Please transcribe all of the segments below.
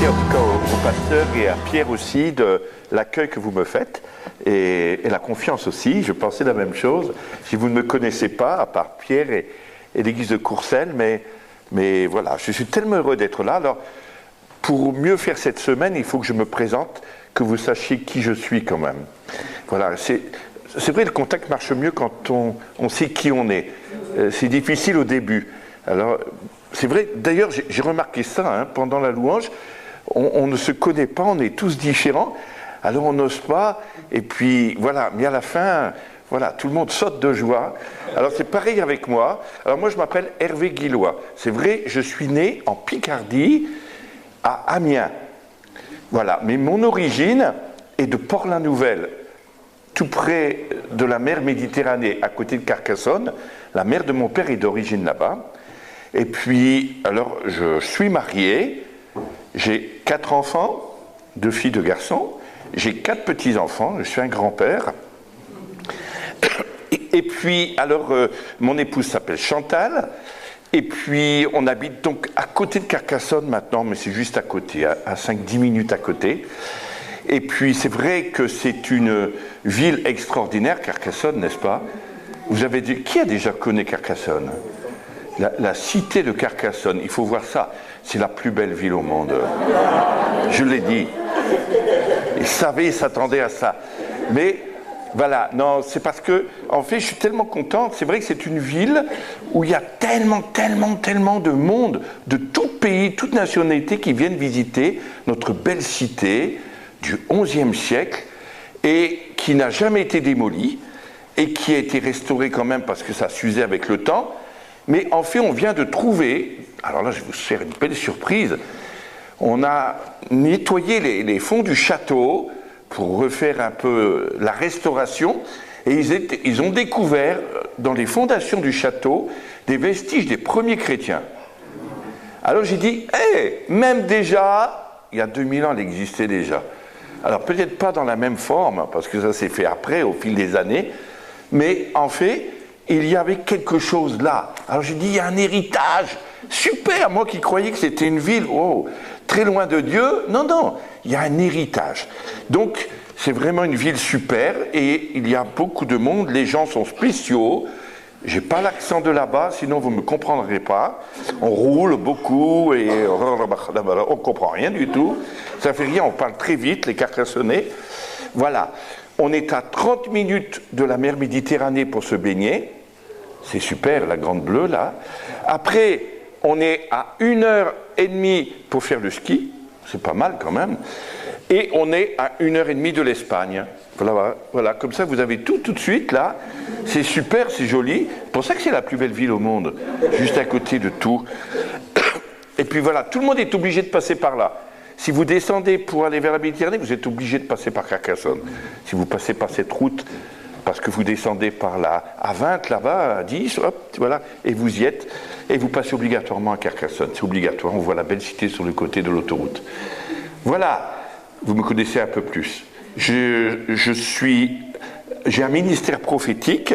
en tout cas au pasteur et à Pierre aussi de l'accueil que vous me faites et la confiance aussi. Je pensais la même chose. Si vous ne me connaissez pas, à part Pierre et l'église de Courcelles, mais voilà, je suis tellement heureux d'être là. Alors, pour mieux faire cette semaine, il faut que je me présente, que vous sachiez qui je suis quand même. Voilà, c'est vrai, le contact marche mieux quand on sait qui on est. C'est difficile au début. Alors, c'est vrai, d'ailleurs, j'ai remarqué ça, pendant la louange, on ne se connaît pas, on est tous différents, alors on n'ose pas, et puis voilà, mais à la fin, voilà, tout le monde saute de joie. Alors c'est pareil avec moi. Alors moi je m'appelle Hervé Guillois. C'est vrai, je suis né en Picardie, à Amiens. Voilà, mais mon origine est de Port-la-Nouvelle, tout près de la mer Méditerranée, à côté de Carcassonne. La mère de mon père est d'origine là-bas. Et puis, alors, je suis marié, j'ai 4 enfants, 2 filles, 2 garçons, j'ai 4 petits-enfants, je suis un grand-père. Et puis, alors, mon épouse s'appelle Chantal, et puis on habite donc à côté de Carcassonne maintenant, mais c'est juste à côté, à 5-10 minutes à côté. Et puis, c'est vrai que c'est une ville extraordinaire, Carcassonne, n'est-ce pas? Vous avez dit, qui a déjà connu Carcassonne? La cité de Carcassonne, il faut voir ça, c'est la plus belle ville au monde. Je l'ai dit. Ils savaient, ils s'attendaient à ça. Mais voilà, non, c'est parce que, en fait, je suis tellement content. C'est vrai que c'est une ville où il y a tellement de monde, de tout pays, toute nationalité qui viennent visiter notre belle cité du XIe siècle et qui n'a jamais été démolie et qui a été restaurée quand même parce que ça s'usait avec le temps. Mais en fait, on vient de trouver, alors là, je vais vous faire une belle surprise, on a nettoyé les fonds du château pour refaire un peu la restauration, et ils ont découvert, dans les fondations du château, des vestiges des premiers chrétiens. Alors j'ai dit, même déjà, il y a 2000 ans, elle existait déjà. Alors peut-être pas dans la même forme, parce que ça s'est fait après, au fil des années, mais en fait, il y avait quelque chose là. Alors j'ai dit, il y a un héritage. Super, moi qui croyais que c'était une ville très loin de Dieu. Non, il y a un héritage. Donc, c'est vraiment une ville super et il y a beaucoup de monde. Les gens sont spéciaux. J'ai pas l'accent de là-bas, sinon vous ne me comprendrez pas. On roule beaucoup et on comprend rien du tout. Ça fait rien, on parle très vite, les Carcassonnais. Voilà. On est à 30 minutes de la mer Méditerranée pour se baigner. C'est super, la Grande Bleue, là. Après, on est à 1h30 pour faire le ski. C'est pas mal, quand même. Et on est à 1h30 de l'Espagne. Voilà, comme ça, vous avez tout de suite, là. C'est super, c'est joli. C'est pour ça que c'est la plus belle ville au monde. Juste à côté de tout. Et puis voilà, tout le monde est obligé de passer par là. Si vous descendez pour aller vers la Méditerranée, vous êtes obligé de passer par Carcassonne. Si vous passez par cette route, parce que vous descendez par là, à 20 là-bas, à 10, hop, voilà, et vous y êtes, et vous passez obligatoirement à Carcassonne. C'est obligatoire, on voit la belle cité sur le côté de l'autoroute. Voilà, vous me connaissez un peu plus. J'ai un ministère prophétique,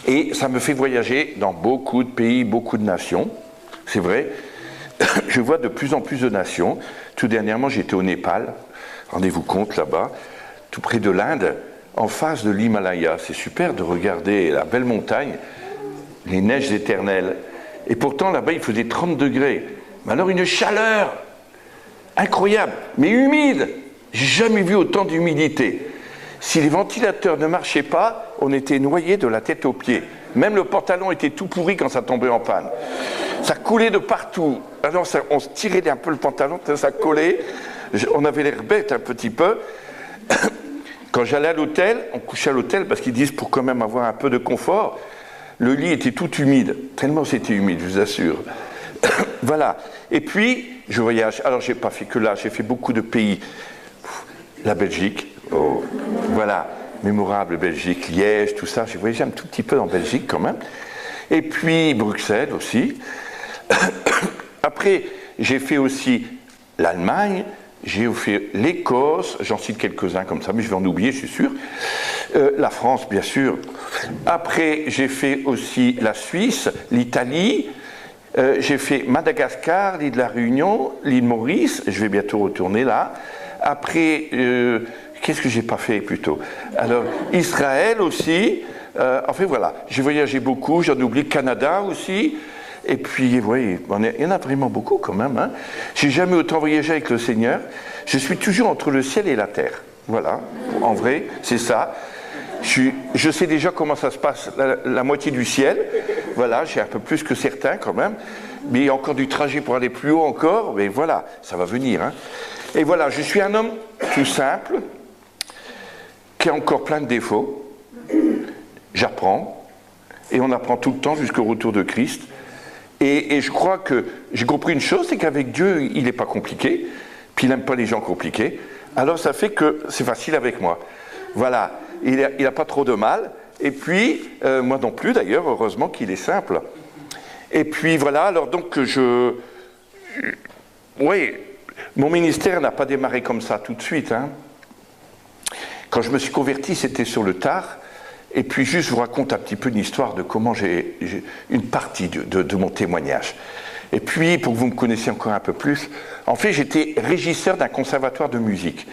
et ça me fait voyager dans beaucoup de pays, beaucoup de nations, c'est vrai. Je vois de plus en plus de nations. Tout dernièrement, j'étais au Népal, rendez-vous compte là-bas, tout près de l'Inde, en face de l'Himalaya. C'est super de regarder la belle montagne, les neiges éternelles. Et pourtant, là-bas, il faisait 30 degrés. Mais alors, une chaleur incroyable, mais humide. J'ai jamais vu autant d'humidité. Si les ventilateurs ne marchaient pas, on était noyé de la tête aux pieds. Même le pantalon était tout pourri quand ça tombait en panne. Ça coulait de partout. Alors on se tirait un peu le pantalon, ça collait. On avait l'air bête un petit peu. Quand j'allais à l'hôtel, on couchait à l'hôtel parce qu'ils disent pour quand même avoir un peu de confort. Le lit était tout humide, tellement c'était humide, je vous assure. Voilà. Et puis, je voyage. Alors, j'ai pas fait que là, j'ai fait beaucoup de pays. La Belgique, voilà, mémorable Belgique, Liège, tout ça. J'ai voyagé un tout petit peu en Belgique quand même. Et puis, Bruxelles aussi. Après, j'ai fait aussi l'Allemagne, j'ai fait l'Écosse, j'en cite quelques-uns comme ça, mais je vais en oublier, je suis sûr. La France, bien sûr. Après, j'ai fait aussi la Suisse, l'Italie, J'ai fait Madagascar, l'île de la Réunion, l'île Maurice, je vais bientôt retourner là. Après, qu'est-ce que j'ai pas fait plutôt? Alors, Israël aussi. Enfin voilà, j'ai voyagé beaucoup, j'en ai oublié Canada aussi. Et puis, oui, il y en a vraiment beaucoup quand même. Hein. J'ai jamais autant voyagé avec le Seigneur. Je suis toujours entre le ciel et la terre. Voilà, en vrai, c'est ça. Je sais déjà comment ça se passe, la moitié du ciel. Voilà, j'ai un peu plus que certains quand même. Mais il y a encore du trajet pour aller plus haut encore. Mais voilà, ça va venir. Hein. Et voilà, je suis un homme tout simple, qui a encore plein de défauts. J'apprends. Et on apprend tout le temps jusqu'au retour de Christ. Et je crois que j'ai compris une chose, c'est qu'avec Dieu, il n'est pas compliqué. Puis il n'aime pas les gens compliqués. Alors ça fait que c'est facile avec moi. Voilà, il n'a pas trop de mal. Et puis, moi non plus d'ailleurs, heureusement qu'il est simple. Et puis voilà, alors donc oui, mon ministère n'a pas démarré comme ça tout de suite. Hein. Quand je me suis converti, c'était sur le tard. Et puis juste, je vous raconte un petit peu une histoire de comment j'ai une partie de mon témoignage. Et puis, pour que vous me connaissiez encore un peu plus, en fait, j'étais régisseur d'un conservatoire de musique.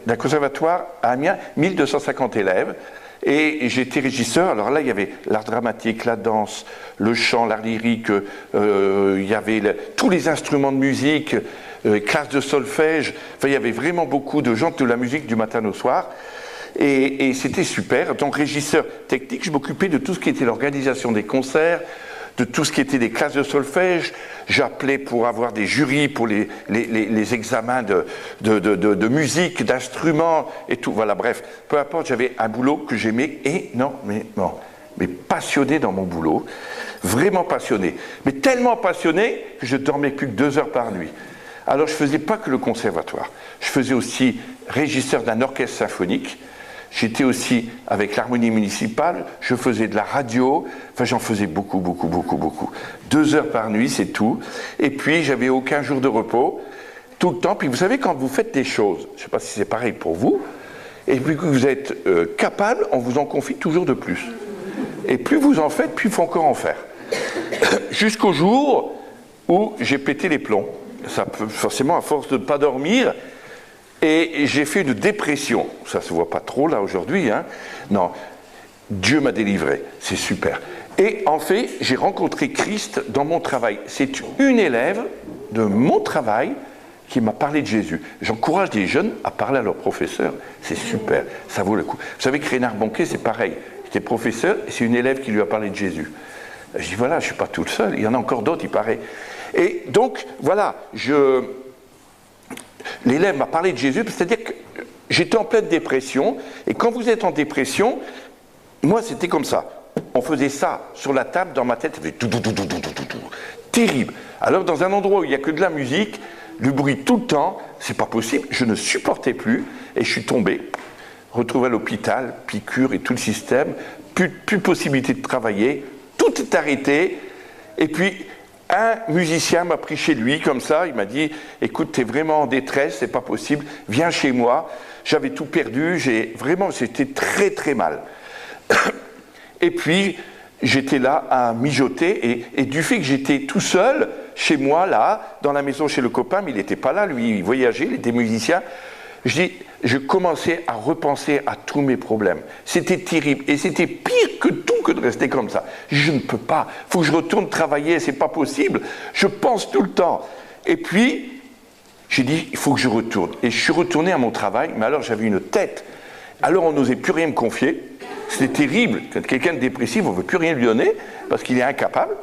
D'un conservatoire à Amiens, 1250 élèves. Et j'étais régisseur. Alors là, il y avait l'art dramatique, la danse, le chant, l'art lyrique, il y avait tous les instruments de musique, classes de solfège. Enfin, il y avait vraiment beaucoup de gens de la musique du matin au soir. Et c'était super. En tant que régisseur technique, je m'occupais de tout ce qui était l'organisation des concerts, de tout ce qui était des classes de solfège. J'appelais pour avoir des jurys pour les examens de musique, d'instruments et tout. Voilà, bref, peu importe, j'avais un boulot que j'aimais énormément. Mais passionné dans mon boulot, vraiment passionné. Mais tellement passionné que je dormais plus que 2 heures par nuit. Alors je ne faisais pas que le conservatoire. Je faisais aussi régisseur d'un orchestre symphonique. J'étais aussi avec l'harmonie municipale, je faisais de la radio, enfin j'en faisais beaucoup. 2 heures par nuit, c'est tout. Et puis j'avais aucun jour de repos, tout le temps. Puis vous savez, quand vous faites des choses, je ne sais pas si c'est pareil pour vous, et puis que vous êtes capable, on vous en confie toujours de plus. Et plus vous en faites, plus il faut encore en faire. Jusqu'au jour où j'ai pété les plombs. Ça peut, forcément, à force de ne pas dormir, et j'ai fait une dépression. Ça ne se voit pas trop là aujourd'hui. Hein. Non, Dieu m'a délivré. C'est super. Et en fait, j'ai rencontré Christ dans mon travail. C'est une élève de mon travail qui m'a parlé de Jésus. J'encourage des jeunes à parler à leur professeur. C'est super. Ça vaut le coup. Vous savez que Rénard Bonquet, c'est pareil. Il était professeur et c'est une élève qui lui a parlé de Jésus. Je dis voilà, je ne suis pas tout seul. Il y en a encore d'autres, il paraît. Et donc, voilà, l'élève m'a parlé de Jésus, c'est-à-dire que j'étais en pleine dépression, et quand vous êtes en dépression, moi c'était comme ça. On faisait ça sur la table, dans ma tête, ça faisait tout, terrible. Alors dans un endroit où il n'y a que de la musique, le bruit tout le temps, c'est pas possible, je ne supportais plus, et je suis tombé, retrouvé à l'hôpital, piqûre et tout le système, plus possibilité de travailler, tout est arrêté, et puis un musicien m'a pris chez lui comme ça, il m'a dit « Écoute, tu es vraiment en détresse, c'est pas possible, viens chez moi. » J'avais tout perdu, j'étais très très mal. Et puis, j'étais là à mijoter, et du fait que j'étais tout seul, chez moi, là, dans la maison chez le copain, mais il n'était pas là, lui, il voyageait, il était musicien, je commençais à repenser à tous mes problèmes. C'était terrible, et c'était pire que tout que de rester comme ça. Je ne peux pas, il faut que je retourne travailler, c'est pas possible, je pense tout le temps. Et puis, j'ai dit, il faut que je retourne. Et je suis retourné à mon travail, mais alors j'avais une tête. Alors on n'osait plus rien me confier, c'était terrible. Quand quelqu'un de dépressif, on ne veut plus rien lui donner, parce qu'il est incapable.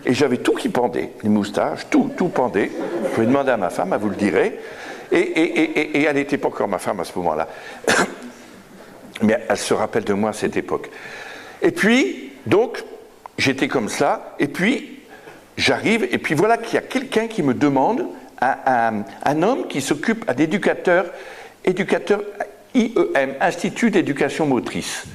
Et j'avais tout qui pendait, les moustaches, tout pendait. Je pouvais demander à ma femme, elle vous le dirait. Et elle n'était pas encore ma femme à ce moment-là. Mais elle se rappelle de moi à cette époque. Et puis, donc, j'étais comme ça, et puis, j'arrive, et puis voilà qu'il y a quelqu'un qui me demande, un homme qui s'occupe, un éducateur IEM, Institut d'éducation motrice.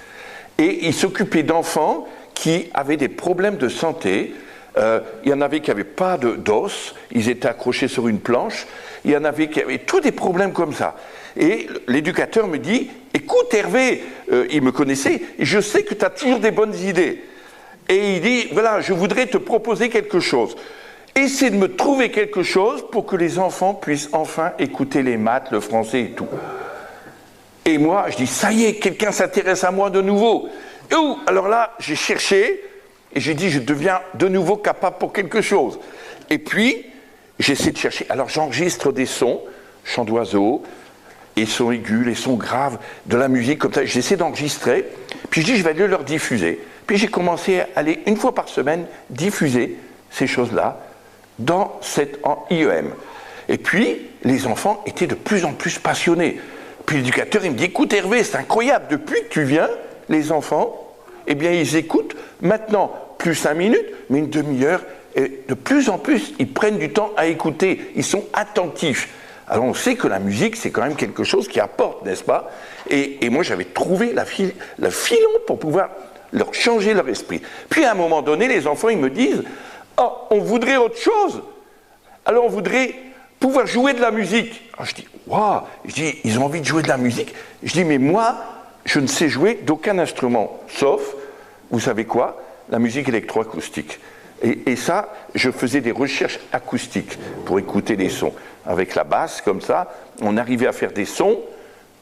Et il s'occupait d'enfants qui avaient des problèmes de santé. Il y en avait qui n'avaient pas d'os, ils étaient accrochés sur une planche. Il y en avait qui avaient tous des problèmes comme ça. Et l'éducateur me dit, écoute Hervé, il me connaissait, et je sais que tu as toujours des bonnes idées. Et il dit, voilà, je voudrais te proposer quelque chose. Essaie de me trouver quelque chose pour que les enfants puissent enfin écouter les maths, le français et tout. Et moi, je dis, ça y est, quelqu'un s'intéresse à moi de nouveau. Et alors là, j'ai cherché et j'ai dit, je deviens de nouveau capable pour quelque chose. Et puis, j'essaie de chercher. Alors, j'enregistre des sons, chants d'oiseaux, les sons aigus, les sons graves, de la musique comme ça. J'essaie d'enregistrer. Puis je dis, je vais aller leur diffuser. Puis j'ai commencé à aller une fois par semaine diffuser ces choses-là en IEM. Et puis, les enfants étaient de plus en plus passionnés. Puis l'éducateur, il me dit, écoute Hervé, c'est incroyable, depuis que tu viens, les enfants, eh bien, ils écoutent maintenant plus 5 minutes, mais une demi-heure, et de plus en plus, ils prennent du temps à écouter, ils sont attentifs. Alors on sait que la musique, c'est quand même quelque chose qui apporte, n'est-ce pas ? Et moi, j'avais trouvé le filon pour pouvoir leur changer leur esprit. Puis à un moment donné, les enfants, ils me disent, oh, on voudrait autre chose. Alors on voudrait pouvoir jouer de la musique. Alors je dis, waouh, je dis, ils ont envie de jouer de la musique. Je dis, mais moi, je ne sais jouer d'aucun instrument, sauf, vous savez quoi, la musique électroacoustique. Et ça, je faisais des recherches acoustiques pour écouter les sons. Avec la basse, comme ça, on arrivait à faire des sons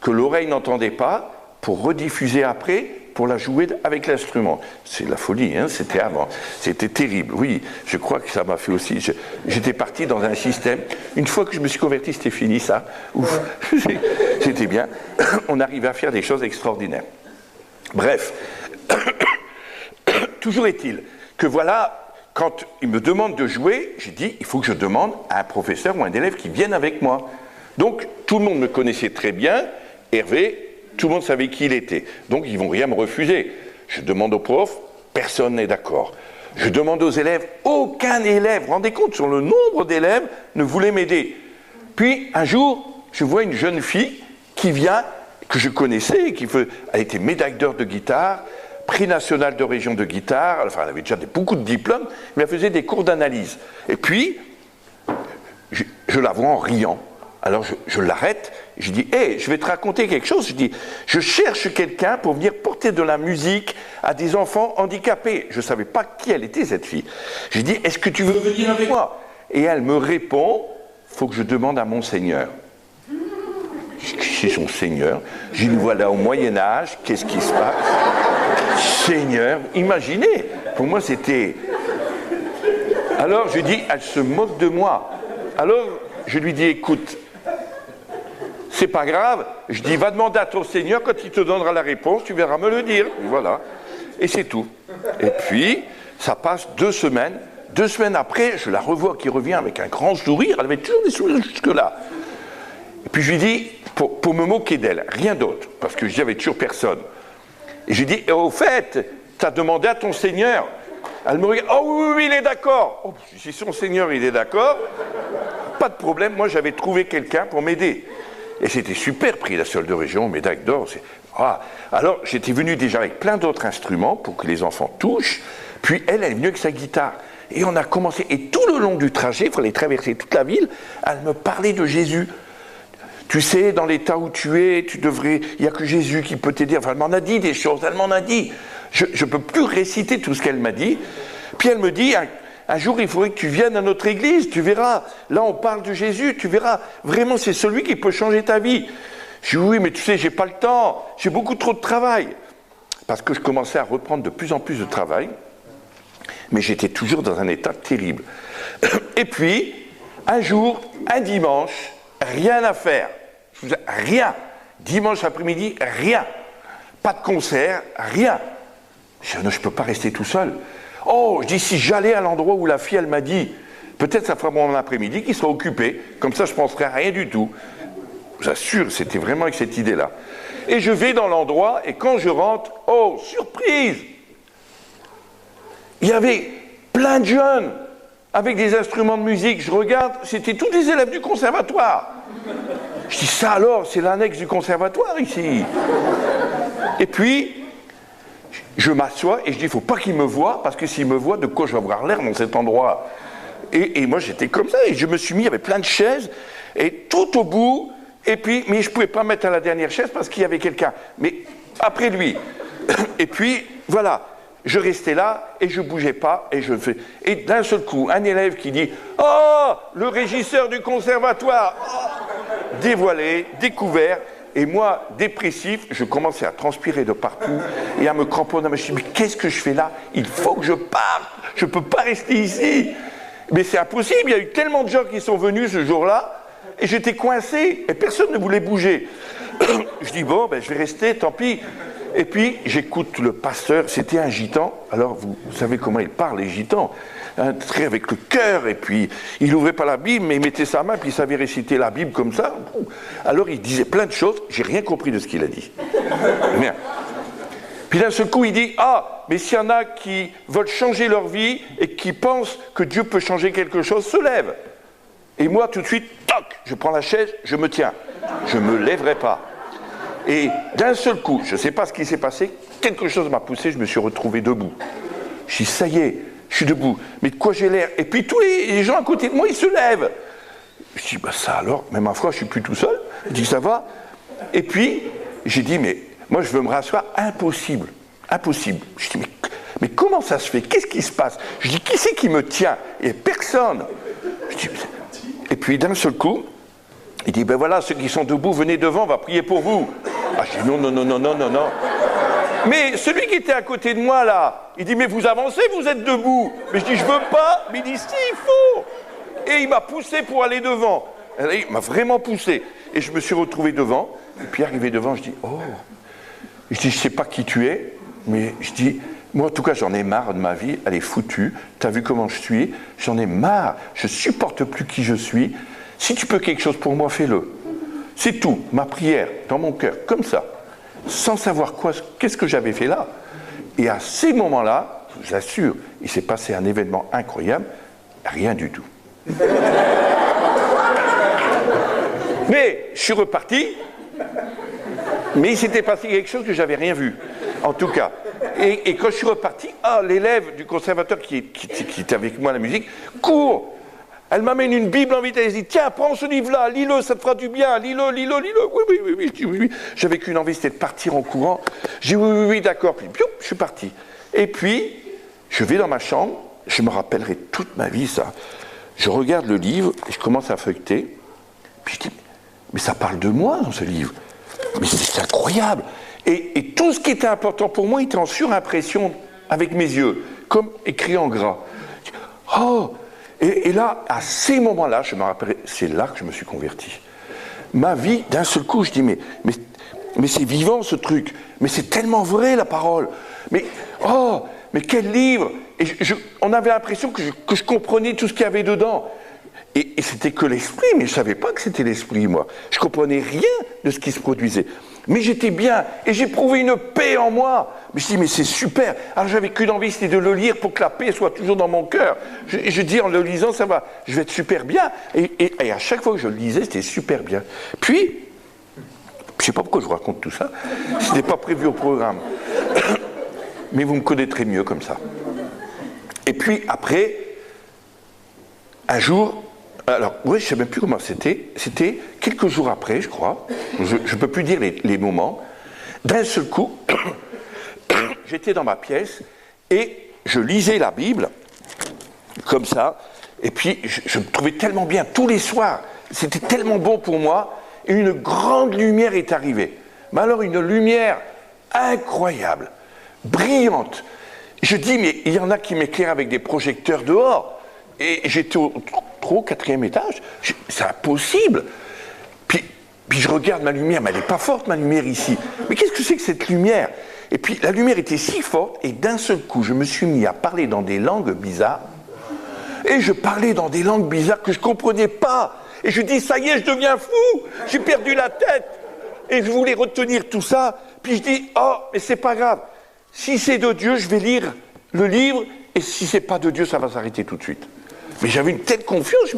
que l'oreille n'entendait pas pour rediffuser après, pour la jouer avec l'instrument. C'est la folie, hein, c'était avant. C'était terrible, oui. Je crois que ça m'a fait aussi... J'étais parti dans un système... Une fois que je me suis converti, c'était fini, ça. Ouf, c'était bien. On arrivait à faire des choses extraordinaires. Bref, toujours est-il que voilà... Quand il me demande de jouer, j'ai dit, il faut que je demande à un professeur ou un élève qui vienne avec moi. Donc, tout le monde me connaissait très bien, Hervé, tout le monde savait qui il était. Donc, ils ne vont rien me refuser. Je demande au prof, personne n'est d'accord. Je demande aux élèves, aucun élève, vous vous rendez compte, sur le nombre d'élèves, ne voulait m'aider. Puis, un jour, je vois une jeune fille qui vient, que je connaissais, elle était médaille d'or de guitare, prix national de région de guitare, enfin elle avait déjà beaucoup de diplômes, mais elle faisait des cours d'analyse. Et puis, je la vois en riant. Alors je l'arrête, je dis, hé, je vais te raconter quelque chose. Je dis, je cherche quelqu'un pour venir porter de la musique à des enfants handicapés. Je ne savais pas qui elle était, cette fille. J'ai dit, est-ce que tu veux venir avec moi ? Et elle me répond, il faut que je demande à mon Seigneur. C'est son Seigneur. Je lui voilà au Moyen-Âge, qu'est-ce qui se passe ? Seigneur, imaginez, pour moi c'était... Alors je dis, elle se moque de moi. Alors je lui dis, écoute, c'est pas grave, je dis, va demander à ton Seigneur, quand il te donnera la réponse, tu verras me le dire. Voilà, et c'est tout. Et puis, ça passe 2 semaines. 2 semaines après, je la revois qui revient avec un grand sourire, elle avait toujours des sourires jusque-là. Et puis je lui dis, pour me moquer d'elle, rien d'autre, parce que j'y avais toujours personne. Et je lui dis, au fait, tu as demandé à ton Seigneur. Elle me regarde, oh oui, oui, il est d'accord. Oh, si son Seigneur, il est d'accord, pas de problème, moi j'avais trouvé quelqu'un pour m'aider. Et c'était super, prix national de région, médaille d'or. Ah. Alors j'étais venu déjà avec plein d'autres instruments pour que les enfants touchent, puis elle est venue avec sa guitare. Et on a commencé, et tout le long du trajet, il fallait traverser toute la ville, elle me parlait de Jésus. Tu sais, dans l'état où tu es, il n'y a que Jésus qui peut t'aider. Enfin, elle m'en a dit des choses, elle m'en a dit. Je ne peux plus réciter tout ce qu'elle m'a dit. Puis elle me dit, un jour, il faudrait que tu viennes à notre église, tu verras. Là, on parle de Jésus, tu verras. Vraiment, c'est celui qui peut changer ta vie. Je dis, oui, mais tu sais, j'ai pas le temps. J'ai beaucoup trop de travail. Parce que je commençais à reprendre de plus en plus de travail. Mais j'étais toujours dans un état terrible. Et puis, un jour, un dimanche, rien à faire. Rien. Dimanche après-midi, rien. Pas de concert, rien. Je dis, non, je ne peux pas rester tout seul. Oh, je dis, si j'allais à l'endroit où la fille, elle m'a dit, peut-être ça fera mon après-midi qui sera occupé, comme ça je ne penserai à rien du tout. J'assure, c'était vraiment avec cette idée-là. Et je vais dans l'endroit, et quand je rentre, oh, surprise! Il y avait plein de jeunes avec des instruments de musique. Je regarde, c'était tous des élèves du conservatoire. Je dis, ça alors, c'est l'annexe du conservatoire ici. Et puis, je m'assois et je dis, il ne faut pas qu'ils me voient, parce que s'ils me voient, de quoi je vais avoir l'air dans cet endroit. Et moi, j'étais comme ça, et je me suis mis, il y avait plein de chaises, et tout au bout, et puis, mais je ne pouvais pas mettre à la dernière chaise parce qu'il y avait quelqu'un. Mais après lui. Et puis, voilà, Je restais là et je bougeais pas et je fais. Et d'un seul coup, un élève qui dit « Oh, le régisseur du conservatoire oh !» Dévoilé, découvert. Et moi, dépressif, je commençais à transpirer de partout et à me cramponner. Je me suis dit, mais qu'est-ce que je fais là? Il faut que je parte. Je ne peux pas rester ici. Mais c'est impossible. Il y a eu tellement de gens qui sont venus ce jour-là et j'étais coincé et personne ne voulait bouger. Je dis, bon, ben, je vais rester, tant pis. Et puis, j'écoute le pasteur. C'était un gitan. Alors, vous savez comment il parle, les gitans. Très avec le cœur, et puis il n'ouvrait pas la Bible, mais il mettait sa main, puis il savait réciter la Bible comme ça. Alors il disait plein de choses, j'ai rien compris de ce qu'il a dit. Rien. Puis d'un seul coup, il dit, ah, mais s'il y en a qui veulent changer leur vie et qui pensent que Dieu peut changer quelque chose, se lèvent. Et moi, tout de suite, toc, je prends la chaise, je me tiens. Je ne me lèverai pas. Et d'un seul coup, je ne sais pas ce qui s'est passé, quelque chose m'a poussé, je me suis retrouvé debout. Je dis, ça y est, je suis debout, mais de quoi j'ai l'air? Et puis tous les gens à côté de moi, ils se lèvent. Je dis, bah ça alors, mais ma foi, je ne suis plus tout seul. Je dis, ça va? Et puis, j'ai dit, mais moi, je veux me rasseoir. Impossible, impossible. Je dis, mais comment ça se fait? Qu'est-ce qui se passe? Je dis, qui c'est qui me tient? Et personne. Je dis, et puis, d'un seul coup, il dit, ben voilà, ceux qui sont debout, venez devant, on va prier pour vous. Ah, je dis, non, non, non, non, non, non, non. Mais celui qui était à côté de moi, là, il dit, mais vous avancez, vous êtes debout. Mais je dis, je veux pas. Mais il dit, si, il faut. Et il m'a poussé pour aller devant. Il m'a vraiment poussé. Et je me suis retrouvé devant. Et puis arrivé devant, je dis, oh. Je dis, je sais pas qui tu es, mais je dis, moi en tout cas, j'en ai marre de ma vie. Elle est foutue. Tu as vu comment je suis? J'en ai marre. Je supporte plus qui je suis. Si tu peux quelque chose pour moi, fais-le. C'est tout. Ma prière, dans mon cœur, comme ça. Sans savoir qu'est-ce que j'avais fait là. Et à ces moments-là, je vous assure, il s'est passé un événement incroyable, rien du tout. Mais je suis reparti, mais il s'était passé quelque chose que je n'avais rien vu, en tout cas. Et quand je suis reparti, l'élève du conservateur qui était avec moi à la musique, court. Elle m'amène une Bible en vitesse, elle dit, tiens, prends ce livre-là, lis-le, ça te fera du bien, lis-le. Oui. J'avais qu'une envie, c'était de partir en courant. J'ai dit, oui, d'accord. Puis, je suis parti. Et puis, je vais dans ma chambre, je me rappellerai toute ma vie, ça. Je regarde le livre, et je commence à feuilleter. Puis je dis, mais ça parle de moi dans ce livre. Mais c'est incroyable. Et tout ce qui était important pour moi était en surimpression avec mes yeux, comme écrit en gras. Oh! Et là, à ces moments-là, je me rappelle, c'est là que je me suis converti. Ma vie, d'un seul coup, je dis, mais c'est vivant ce truc, mais c'est tellement vrai la parole. Mais quel livre! Et on avait l'impression que je comprenais tout ce qu'il y avait dedans. Et c'était que l'esprit, mais je ne savais pas que c'était l'esprit, moi. Je ne comprenais rien de ce qui se produisait. Mais j'étais bien, et j'éprouvais une paix en moi. Mais je dis, mais c'est super. Alors j'avais qu'une envie, c'était de le lire pour que la paix soit toujours dans mon cœur. Je dis, en le lisant, ça va, je vais être super bien. Et à chaque fois que je le lisais, c'était super bien. Puis, je ne sais pas pourquoi je vous raconte tout ça, ce n'était pas prévu au programme. Mais vous me connaîtrez mieux comme ça. Et puis après, un jour, alors, oui, je ne sais même plus comment c'était quelques jours après, je crois, je ne peux plus dire les moments, d'un seul coup, j'étais dans ma pièce et je lisais la Bible, comme ça, et puis je me trouvais tellement bien, tous les soirs, c'était tellement bon pour moi, et une grande lumière est arrivée. Mais alors une lumière incroyable, brillante. Je dis, mais il y en a qui m'éclairent avec des projecteurs dehors, et j'étais au 4e étage, c'est impossible. Puis je regarde ma lumière, mais elle n'est pas forte ma lumière ici. Mais qu'est-ce que c'est que cette lumière? Et puis la lumière était si forte, et d'un seul coup, je me suis mis à parler dans des langues bizarres, et je parlais dans des langues bizarres que je ne comprenais pas. Et je dis, ça y est, je deviens fou, j'ai perdu la tête. Et je voulais retenir tout ça, puis je dis, mais c'est pas grave. Si c'est de Dieu, je vais lire le livre, et si c'est pas de Dieu, ça va s'arrêter tout de suite. Mais j'avais une telle confiance,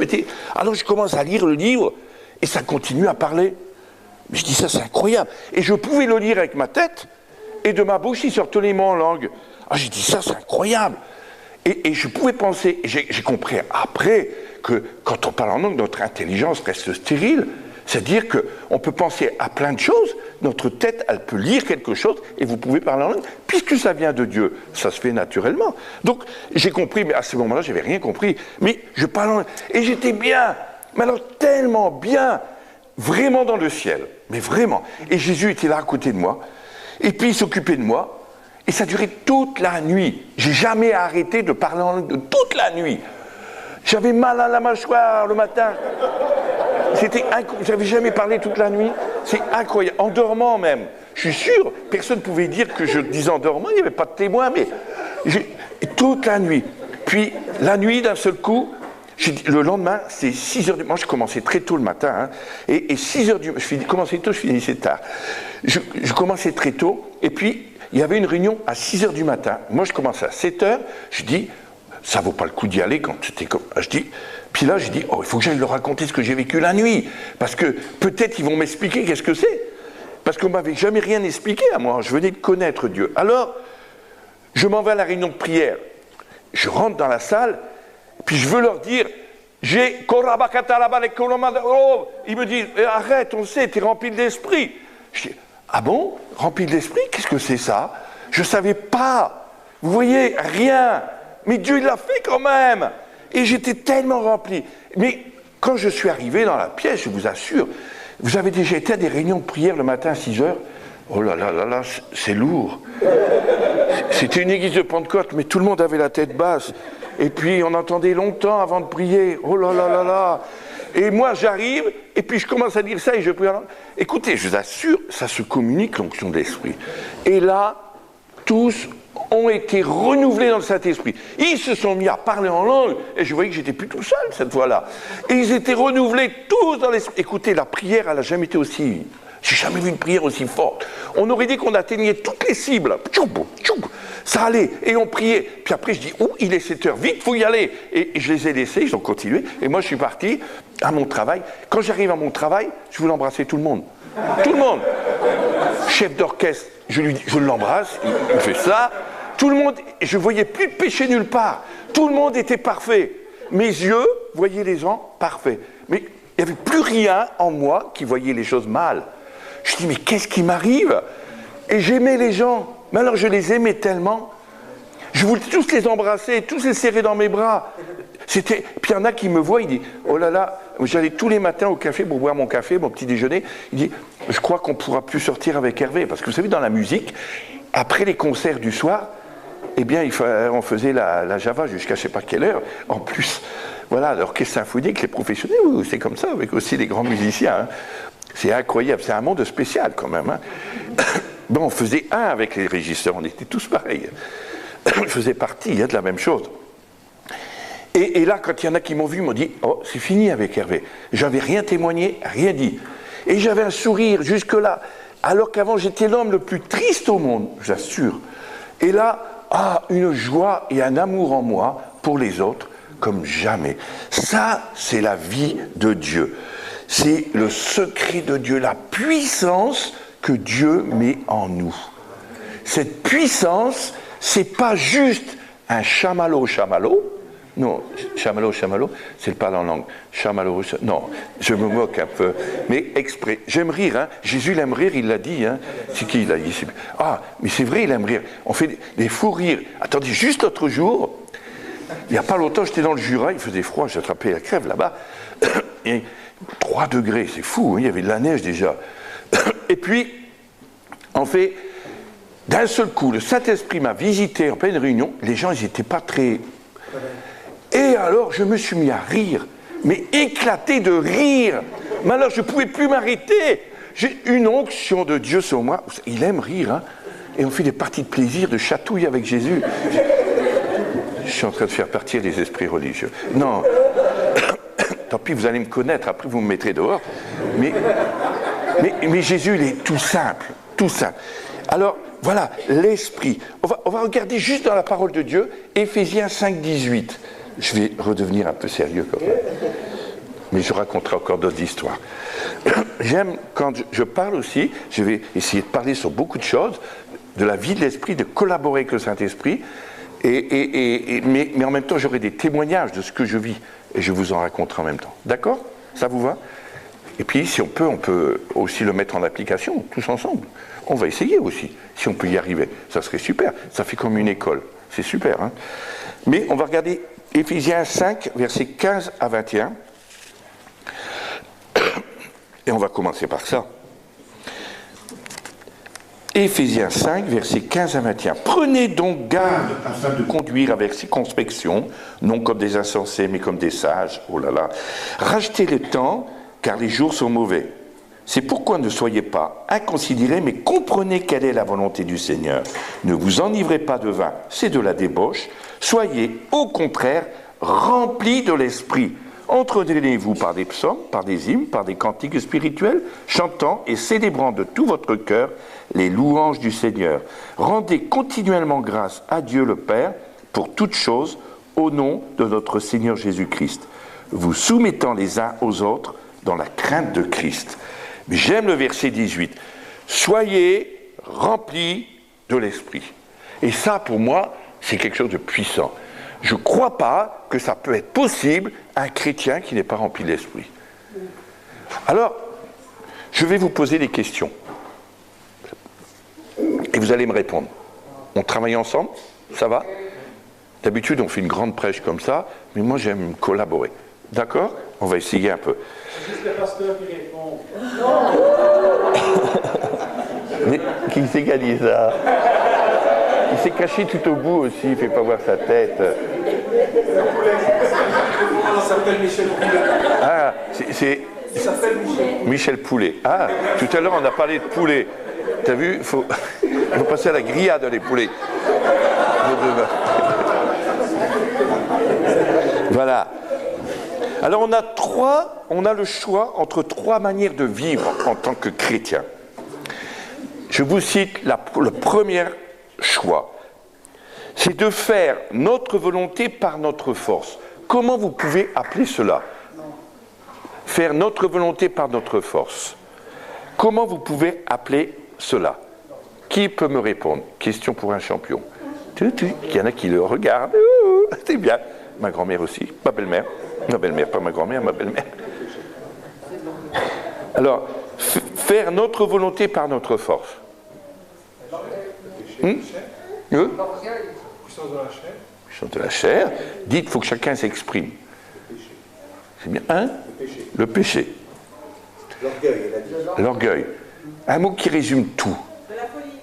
alors je commence à lire le livre, et ça continue à parler. Mais je dis, ça c'est incroyable. Et je pouvais le lire avec ma tête, et de ma bouche, il sortait les mots en langue. J'ai dit, ça c'est incroyable. Et je pouvais penser, et j'ai compris après que quand on parle en langue, notre intelligence reste stérile, C'est-à-dire qu'on peut penser à plein de choses, notre tête, elle peut lire quelque chose, et vous pouvez parler en langue, puisque ça vient de Dieu, ça se fait naturellement. Donc, j'ai compris, mais à ce moment-là, je n'avais rien compris, mais je parle en langue, et j'étais bien, mais alors tellement bien, vraiment dans le ciel, mais vraiment. Et Jésus était là à côté de moi, et puis il s'occupait de moi, et ça durait toute la nuit. J'ai jamais arrêté de parler en langue de toute la nuit. J'avais mal à la mâchoire le matin. C'était incroyable. J'avais jamais parlé toute la nuit. C'est incroyable. En dormant même. Je suis sûr, personne ne pouvait dire que je disais en dormant. Il n'y avait pas de témoin, mais toute la nuit. Puis la nuit, d'un seul coup, le lendemain, c'est 6 heures du matin. Moi, je commençais très tôt le matin. Hein, et 6 heures du matin, je commençais tôt, je finissais tard. Je commençais très tôt. Et puis, il y avait une réunion à 6 heures du matin. Moi, je commençais à 7 heures. Je dis, ça vaut pas le coup d'y aller quand c'était comme. Puis là, je dis, oh, il faut que j'aille leur raconter ce que j'ai vécu la nuit. Parce que peut-être ils vont m'expliquer qu'est-ce que c'est. Parce qu'on ne m'avait jamais rien expliqué à moi. Je venais de connaître Dieu. Alors, je m'en vais à la réunion de prière. Je rentre dans la salle, puis je veux leur dire, ils me disent, arrête, on sait, tu es rempli de l'esprit. Je dis, ah bon, rempli de l'esprit, qu'est-ce que c'est ça? Je ne savais pas. Vous voyez, rien. Mais Dieu, il l'a fait quand même. Et j'étais tellement rempli. Mais quand je suis arrivé dans la pièce, je vous assure, vous avez déjà été à des réunions de prière le matin à 6 heures? Oh là là là là, c'est lourd. C'était une église de Pentecôte, mais tout le monde avait la tête basse. Et puis on entendait longtemps avant de prier. Oh là là là là. Et moi j'arrive, et puis je commence à dire ça, et je prie en langue. Écoutez, je vous assure, ça se communique, l'onction de l'esprit. Et là, tous ont été renouvelés dans le Saint-Esprit. Ils se sont mis à parler en langue, et je voyais que j'étais plus tout seul cette fois-là. Et ils étaient renouvelés tous dans l'esprit. Écoutez, la prière, elle n'a jamais été aussi... J'ai jamais vu une prière aussi forte. On aurait dit qu'on atteignait toutes les cibles. Ça allait, et on priait. Puis après, je dis, oh, il est 7 heures, vite, il faut y aller. Et je les ai laissés, ils ont continué. Et moi, je suis parti à mon travail. Quand j'arrive à mon travail, je voulais embrasser tout le monde. Tout le monde. Chef d'orchestre, je l'embrasse, il fait ça. Tout le monde, je voyais plus de péché nulle part. Tout le monde était parfait. Mes yeux voyaient les gens parfaits. Mais il n'y avait plus rien en moi qui voyait les choses mal. Je dis, mais qu'est-ce qui m'arrive? Et j'aimais les gens. Mais alors je les aimais tellement. Je voulais tous les embrasser, tous les serrer dans mes bras. Puis il y en a qui me voient, il dit, oh là là, j'allais tous les matins au café pour boire mon café, mon petit déjeuner. Il dit, je crois qu'on ne pourra plus sortir avec Hervé. Parce que vous savez, dans la musique, après les concerts du soir, eh bien, on faisait la Java jusqu'à je ne sais pas quelle heure. En plus, voilà, l'orchestre symphonique, les professionnels, c'est comme ça, avec aussi les grands musiciens. Hein. C'est incroyable, c'est un monde spécial quand même. Hein. Bon, on faisait un avec les régisseurs, on était tous pareils. Je faisais partie de la même chose. Et là, quand il y en a qui m'ont vu, ils m'ont dit, oh, c'est fini avec Hervé. J'avais rien témoigné, rien dit. Et j'avais un sourire jusque-là, alors qu'avant j'étais l'homme le plus triste au monde, j'assure. Et là, une joie et un amour en moi pour les autres, comme jamais. Ça, c'est la vie de Dieu. C'est le secret de Dieu, la puissance que Dieu met en nous. Cette puissance, c'est pas juste un chamallow. Non, chamallow, c'est le parler en langue. Chamallow, non, je me moque un peu. Mais exprès, j'aime rire, hein. Jésus, il aime rire, il l'a dit, hein. C'est qui il l'a dit? Mais c'est vrai, il aime rire. On fait des fous rires. Attendez, juste l'autre jour, il n'y a pas longtemps, j'étais dans le Jura, il faisait froid, j'ai attrapé la crève là-bas. Et 3 degrés, c'est fou, hein, il y avait de la neige déjà. Et puis, en fait, d'un seul coup, le Saint-Esprit m'a visité en pleine réunion, les gens, ils n'étaient pas très... Et alors, je me suis mis à rire, mais éclaté de rire. Mais alors, je ne pouvais plus m'arrêter. J'ai une onction de Dieu sur moi. Il aime rire, hein. Et on fait des parties de plaisir, de chatouille avec Jésus. Je suis en train de faire partir des esprits religieux. Non. Tant pis, vous allez me connaître, après vous me mettrez dehors. Mais Jésus, il est tout simple, tout simple. Alors, voilà, l'esprit. On va regarder juste dans la parole de Dieu, Éphésiens 5, 18. Je vais redevenir un peu sérieux quand même. Mais je raconterai encore d'autres histoires. J'aime, quand je parle aussi, je vais essayer de parler sur beaucoup de choses, de la vie de l'esprit, de collaborer avec le Saint-Esprit, mais en même temps, j'aurai des témoignages de ce que je vis, et je vous en raconterai en même temps. D'accord? Ça vous va? Et puis, si on peut aussi le mettre en application, tous ensemble. On va essayer aussi, si on peut y arriver. Ça serait super. Ça fait comme une école. C'est super. Hein. Mais on va regarder Éphésiens 5, versets 15 à 21. Et on va commencer par ça. Éphésiens 5, versets 15 à 21. Prenez donc garde afin de conduire avec circonspection, non comme des insensés, mais comme des sages. Oh là là. Rachetez le temps, car les jours sont mauvais. C'est pourquoi ne soyez pas inconsidérés, mais comprenez quelle est la volonté du Seigneur. Ne vous enivrez pas de vin, c'est de la débauche. Soyez, au contraire, remplis de l'esprit. Entretenez-vous par des psaumes, par des hymnes, par des cantiques spirituels, chantant et célébrant de tout votre cœur les louanges du Seigneur. Rendez continuellement grâce à Dieu le Père pour toutes choses au nom de notre Seigneur Jésus-Christ, vous soumettant les uns aux autres dans la crainte de Christ. Mais j'aime le verset 18. Soyez remplis de l'Esprit. Et ça, pour moi, c'est quelque chose de puissant. Je ne crois pas que ça peut être possible un chrétien qui n'est pas rempli de l'Esprit. Alors, je vais vous poser des questions. Et vous allez me répondre. On travaille ensemble? Ça va? D'habitude, on fait une grande prêche comme ça, mais moi, j'aime collaborer. D'accord? On va essayer un peu. C'est juste le pasteur qui répond. Mais qui s'égalise ça? Il s'est caché tout au bout aussi, il ne fait pas voir sa tête. Il s'appelle Michel Poulet. Ah, Il s'appelle Michel Poulet. Ah, tout à l'heure on a parlé de poulet. T'as vu, il faut passer à la grillade les poulets. Voilà. Alors on a le choix entre trois manières de vivre en tant que chrétien. Je vous cite le premier choix. C'est de faire notre volonté par notre force. Comment vous pouvez appeler cela? Faire notre volonté par notre force. Comment vous pouvez appeler cela? Qui peut me répondre? Question pour un champion. Il y en a qui le regardent. C'est bien. Ma grand-mère aussi. Ma belle-mère. Ma belle-mère, pas ma grand-mère, ma belle-mère. Alors, faire notre volonté par notre force. Puissance de la chair. Puissance de la chair. Dites, il faut que chacun s'exprime. C'est bien. Hein? Le péché. L'orgueil, elle a dit. L'orgueil. Un mot qui résume tout. De la folie.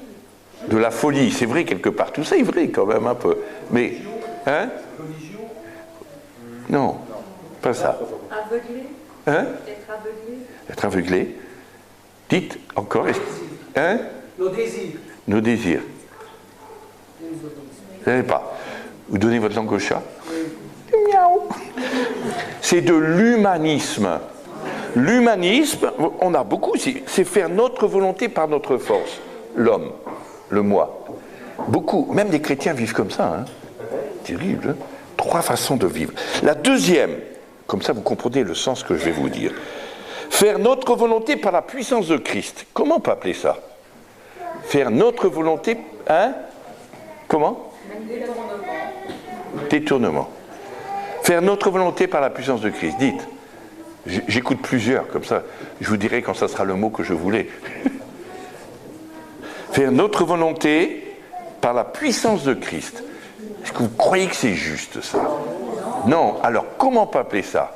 De la folie, c'est vrai quelque part. Tout ça est vrai quand même un peu. Mais, hein? Religion. Non, pas ça. Aveuglé. Hein? Être aveuglé. Être aveuglé. Dites encore. Hein? Nos désirs. Nos désirs. Vous savez pas. Vous donnez votre langue au chat? Miaou. C'est de l'humanisme. L'humanisme, on a beaucoup, c'est faire notre volonté par notre force. L'homme, le moi. Beaucoup, même les chrétiens vivent comme ça. Hein. Terrible. Hein. Trois façons de vivre. La deuxième, comme ça vous comprenez le sens que je vais vous dire. Faire notre volonté par la puissance de Christ. Comment on peut appeler ça? Faire notre volonté, hein? Comment? Détournement. Faire notre volonté par la puissance de Christ. Dites. J'écoute plusieurs, comme ça, je vous dirai quand ça sera le mot que je voulais. Faire notre volonté par la puissance de Christ. Est-ce que vous croyez que c'est juste, ça? Non. Alors, comment on peut appeler ça?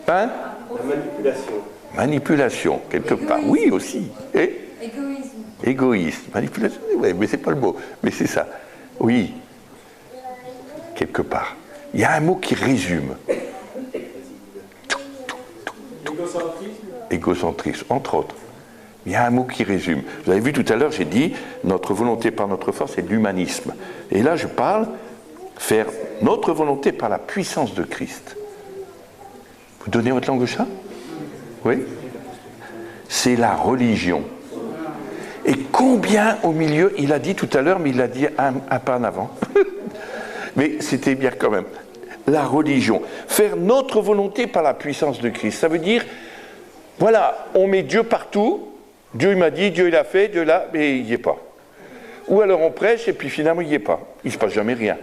Hein? La manipulation. Manipulation, quelque part. Oui, aussi. Et? Égoïsme. Égoïsme. Manipulation, oui, mais c'est pas le mot. Mais c'est ça. Oui. Quelque part. Il y a un mot qui résume. Égocentrisme, entre autres. Il y a un mot qui résume. Vous avez vu tout à l'heure, j'ai dit, notre volonté par notre force, c'est l'humanisme. Et là, je parle, faire notre volonté par la puissance de Christ. Vous donnez votre langue au chat? Oui? C'est la religion. Et combien au milieu, il a dit tout à l'heure, mais il l'a dit un pas en avant. Mais c'était bien quand même. La religion. Faire notre volonté par la puissance de Christ. Ça veut dire, voilà, on met Dieu partout. Dieu il m'a dit, Dieu il a fait, Dieu là, mais il n'y est pas. Ou alors on prêche et puis finalement il n'y est pas. Il ne se passe jamais rien.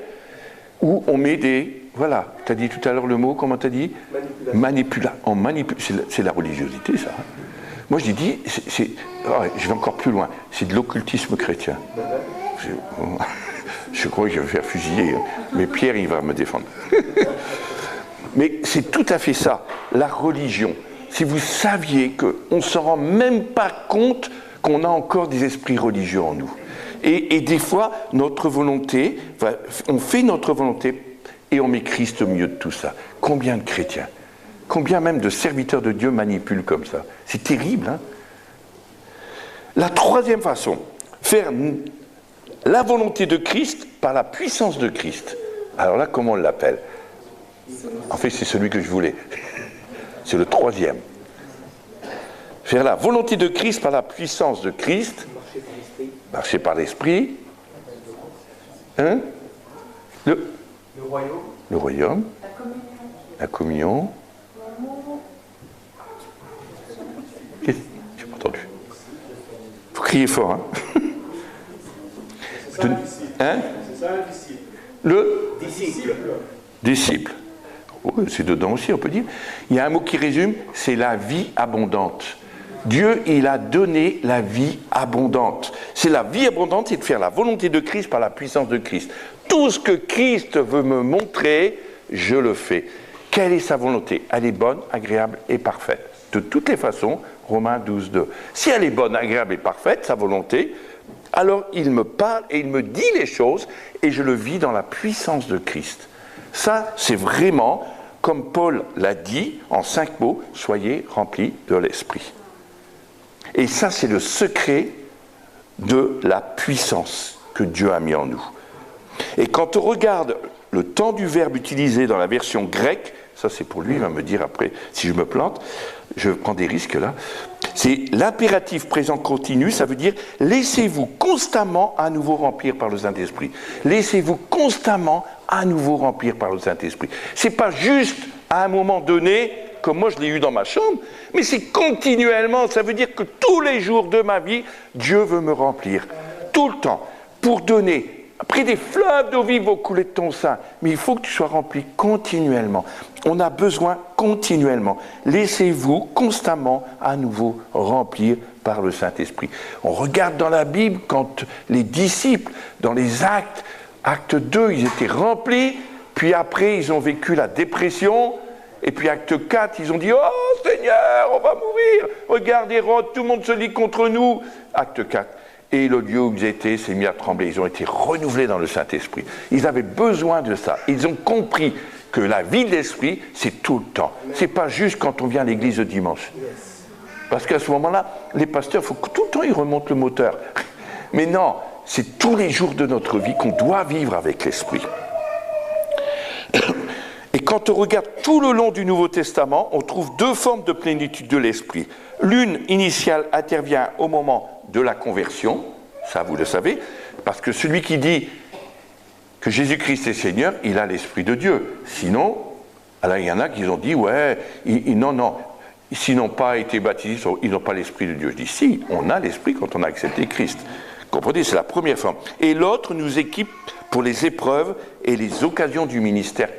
Ou on met des... Voilà, tu as dit tout à l'heure le mot, comment tu as dit? C'est la religiosité, ça. Moi, je dis, je vais encore plus loin. C'est de l'occultisme chrétien. Je crois que je vais me faire fusiller, mais Pierre, il va me défendre. Mais c'est tout à fait ça, la religion. Si vous saviez qu'on ne se rend même pas compte qu'on a encore des esprits religieux en nous. Et des fois, notre volonté, on fait notre volonté et on met Christ au milieu de tout ça. Combien de chrétiens, combien même de serviteurs de Dieu manipulent comme ça? C'est terrible, hein? La troisième façon, faire la volonté de Christ par la puissance de Christ. Alors là, comment on l'appelle? En fait, c'est celui que je voulais. C'est le troisième. Faire la volonté de Christ par la puissance de Christ. Marcher par l'esprit. Hein? Le royaume. Le royaume. La communion. J'ai pas entendu. Faut crier fort, hein? C'est ça un disciple. Hein? C'est ça un disciple. Le Disciple. disciple. Oui, c'est dedans aussi, on peut dire. Il y a un mot qui résume, c'est la vie abondante. Dieu, il a donné la vie abondante. C'est la vie abondante, c'est de faire la volonté de Christ par la puissance de Christ. Tout ce que Christ veut me montrer, je le fais. Quelle est sa volonté? Elle est bonne, agréable et parfaite. De toutes les façons, Romains 12, 2. Si elle est bonne, agréable et parfaite, sa volonté, alors il me parle et il me dit les choses et je le vis dans la puissance de Christ. Ça, c'est vraiment, comme Paul l'a dit en 5 mots, soyez remplis de l'esprit. Et ça, c'est le secret de la puissance que Dieu a mis en nous. Et quand on regarde le temps du verbe utilisé dans la version grecque, ça c'est pour lui, il va me dire après si je me plante, je prends des risques là, c'est l'impératif présent continu, ça veut dire laissez-vous constamment à nouveau remplir par le Saint-Esprit. Laissez-vous constamment à nouveau remplir par le Saint-Esprit. C'est pas juste à un moment donné, comme moi je l'ai eu dans ma chambre, mais c'est continuellement, ça veut dire que tous les jours de ma vie, Dieu veut me remplir, tout le temps, pour donner. Après des fleuves d'eau vive vont couler de ton sein, mais il faut que tu sois rempli continuellement. On a besoin continuellement. Laissez-vous constamment à nouveau remplir par le Saint-Esprit. On regarde dans la Bible quand les disciples, dans les actes, acte 2, ils étaient remplis, puis après ils ont vécu la dépression, et puis acte 4, ils ont dit « Oh Seigneur, on va mourir, regarde Hérode, tout le monde se lie contre nous ». Acte 4. Et le lieu où ils étaient s'est mis à trembler. Ils ont été renouvelés dans le Saint-Esprit. Ils avaient besoin de ça. Ils ont compris que la vie de l'Esprit, c'est tout le temps. C'est pas juste quand on vient à l'église le dimanche. Parce qu'à ce moment-là, les pasteurs, il faut que tout le temps ils remontent le moteur. Mais non, c'est tous les jours de notre vie qu'on doit vivre avec l'Esprit. Et quand on regarde tout le long du Nouveau Testament, on trouve 2 formes de plénitude de l'Esprit. L'une initiale intervient au moment de la conversion, ça vous le savez, parce que celui qui dit que Jésus-Christ est Seigneur, il a l'Esprit de Dieu. Sinon, alors il y en a qui ont dit, ouais, non, s'ils n'ont pas été baptisés, ils n'ont pas l'Esprit de Dieu. Je dis, si, on a l'Esprit quand on a accepté Christ. Comprenez, c'est la première forme. Et l'autre nous équipe pour les épreuves et les occasions du ministère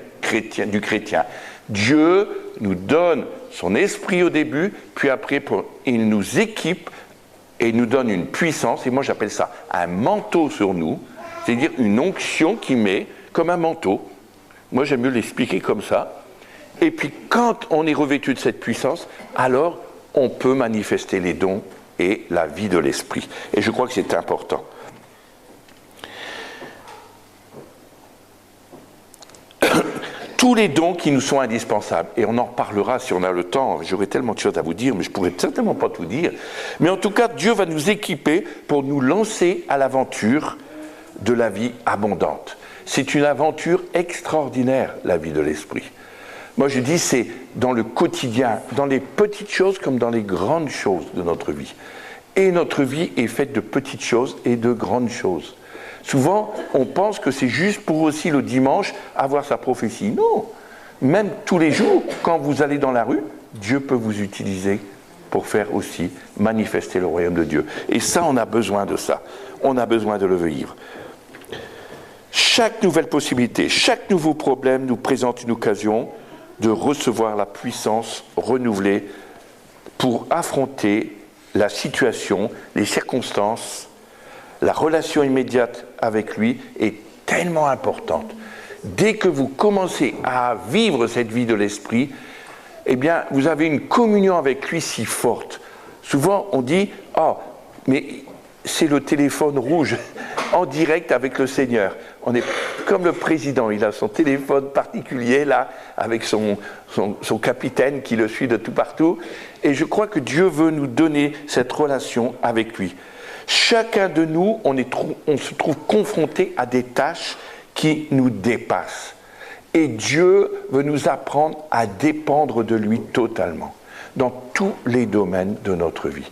du chrétien. Dieu nous donne son esprit au début, puis après, il nous équipe et nous donne une puissance, et moi j'appelle ça un manteau sur nous, c'est-à-dire une onction qui met comme un manteau. Moi j'aime mieux l'expliquer comme ça. Et puis quand on est revêtu de cette puissance, alors on peut manifester les dons et la vie de l'esprit. Et je crois que c'est important. Tous les dons qui nous sont indispensables, et on en reparlera si on a le temps, j'aurais tellement de choses à vous dire, mais je ne pourrais certainement pas tout dire, mais en tout cas, Dieu va nous équiper pour nous lancer à l'aventure de la vie abondante. C'est une aventure extraordinaire, la vie de l'esprit. Moi je dis, c'est dans le quotidien, dans les petites choses comme dans les grandes choses de notre vie. Et notre vie est faite de petites choses et de grandes choses. Souvent, on pense que c'est juste pour aussi le dimanche avoir sa prophétie. Non, même tous les jours, quand vous allez dans la rue, Dieu peut vous utiliser pour faire aussi manifester le royaume de Dieu. Et ça, on a besoin de ça. On a besoin de le vivre. Chaque nouvelle possibilité, chaque nouveau problème nous présente une occasion de recevoir la puissance renouvelée pour affronter la situation, les circonstances. La relation immédiate avec lui est tellement importante. Dès que vous commencez à vivre cette vie de l'esprit, eh bien, vous avez une communion avec lui si forte. Souvent, on dit « Oh, mais c'est le téléphone rouge en direct avec le Seigneur. » On est comme le président, il a son téléphone particulier là, avec son capitaine qui le suit de tout partout. Et je crois que Dieu veut nous donner cette relation avec lui. Chacun de nous, on se trouve confronté à des tâches qui nous dépassent. Et Dieu veut nous apprendre à dépendre de lui totalement, dans tous les domaines de notre vie.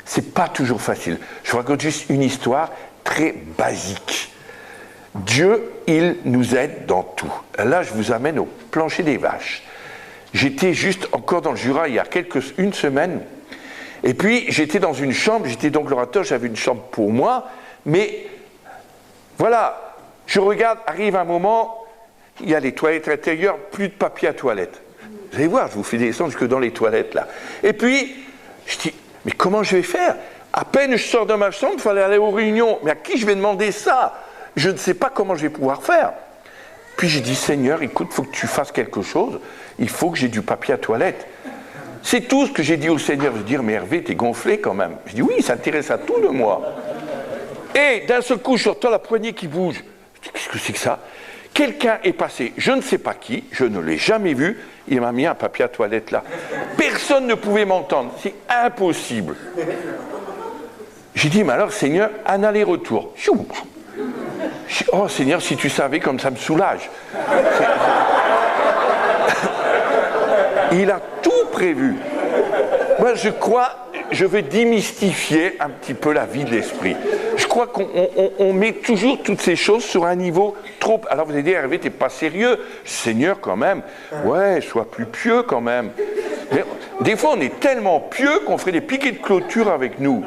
C'est pas toujours facile. Je vous raconte juste une histoire très basique. Dieu, il nous aide dans tout. Là, je vous amène au plancher des vaches. J'étais juste encore dans le Jura il y a une semaine, et puis j'étais dans une chambre, j'étais donc l'orateur, j'avais une chambre pour moi, mais voilà, je regarde, arrive un moment, il y a les toilettes intérieures, plus de papier à toilette. Vous allez voir, je vous fais descendre jusque dans les toilettes là. Et puis, je dis, mais comment je vais faire? À peine je sors de ma chambre, il fallait aller aux réunions. Mais à qui je vais demander ça? Je ne sais pas comment je vais pouvoir faire. Puis j'ai dit, Seigneur, écoute, il faut que tu fasses quelque chose. Il faut que j'ai du papier à toilette. C'est tout ce que j'ai dit au Seigneur. Je dis, mais Hervé, t'es gonflé quand même. Je dis, oui, il s'intéresse à tout de moi. Et d'un seul coup, je sors la poignée qui bouge. Je dis, qu'est-ce que c'est que ça? Quelqu'un est passé, je ne sais pas qui, je ne l'ai jamais vu, il m'a mis un papier à toilette là. Personne ne pouvait m'entendre, c'est impossible. J'ai dit, mais alors Seigneur, un aller-retour. Oh Seigneur, si tu savais comme ça me soulage. Il a tout prévu. Moi je crois, je veux démystifier un petit peu la vie de l'esprit. Je crois qu'on met toujours toutes ces choses sur un niveau trop... Alors vous allez dire, Hervé, t'es pas sérieux. Seigneur, quand même. Ouais, sois plus pieux quand même. Mais, des fois, on est tellement pieux qu'on ferait des piquets de clôture avec nous,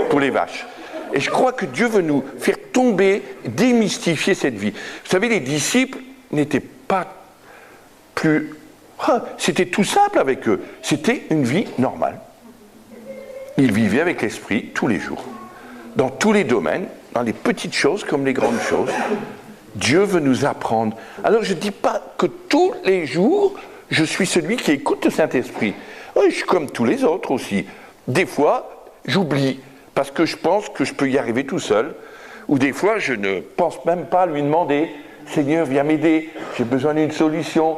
pour les vaches. Et je crois que Dieu veut nous faire tomber, démystifier cette vie. Vous savez, les disciples n'étaient pas plus... C'était tout simple avec eux. C'était une vie normale. Ils vivaient avec l'esprit tous les jours. Dans tous les domaines, dans les petites choses comme les grandes choses, Dieu veut nous apprendre. Alors je ne dis pas que tous les jours, je suis celui qui écoute le Saint-Esprit. Je suis comme tous les autres aussi. Des fois, j'oublie, parce que je pense que je peux y arriver tout seul. Ou des fois, je ne pense même pas à lui demander « Seigneur, viens m'aider, j'ai besoin d'une solution ».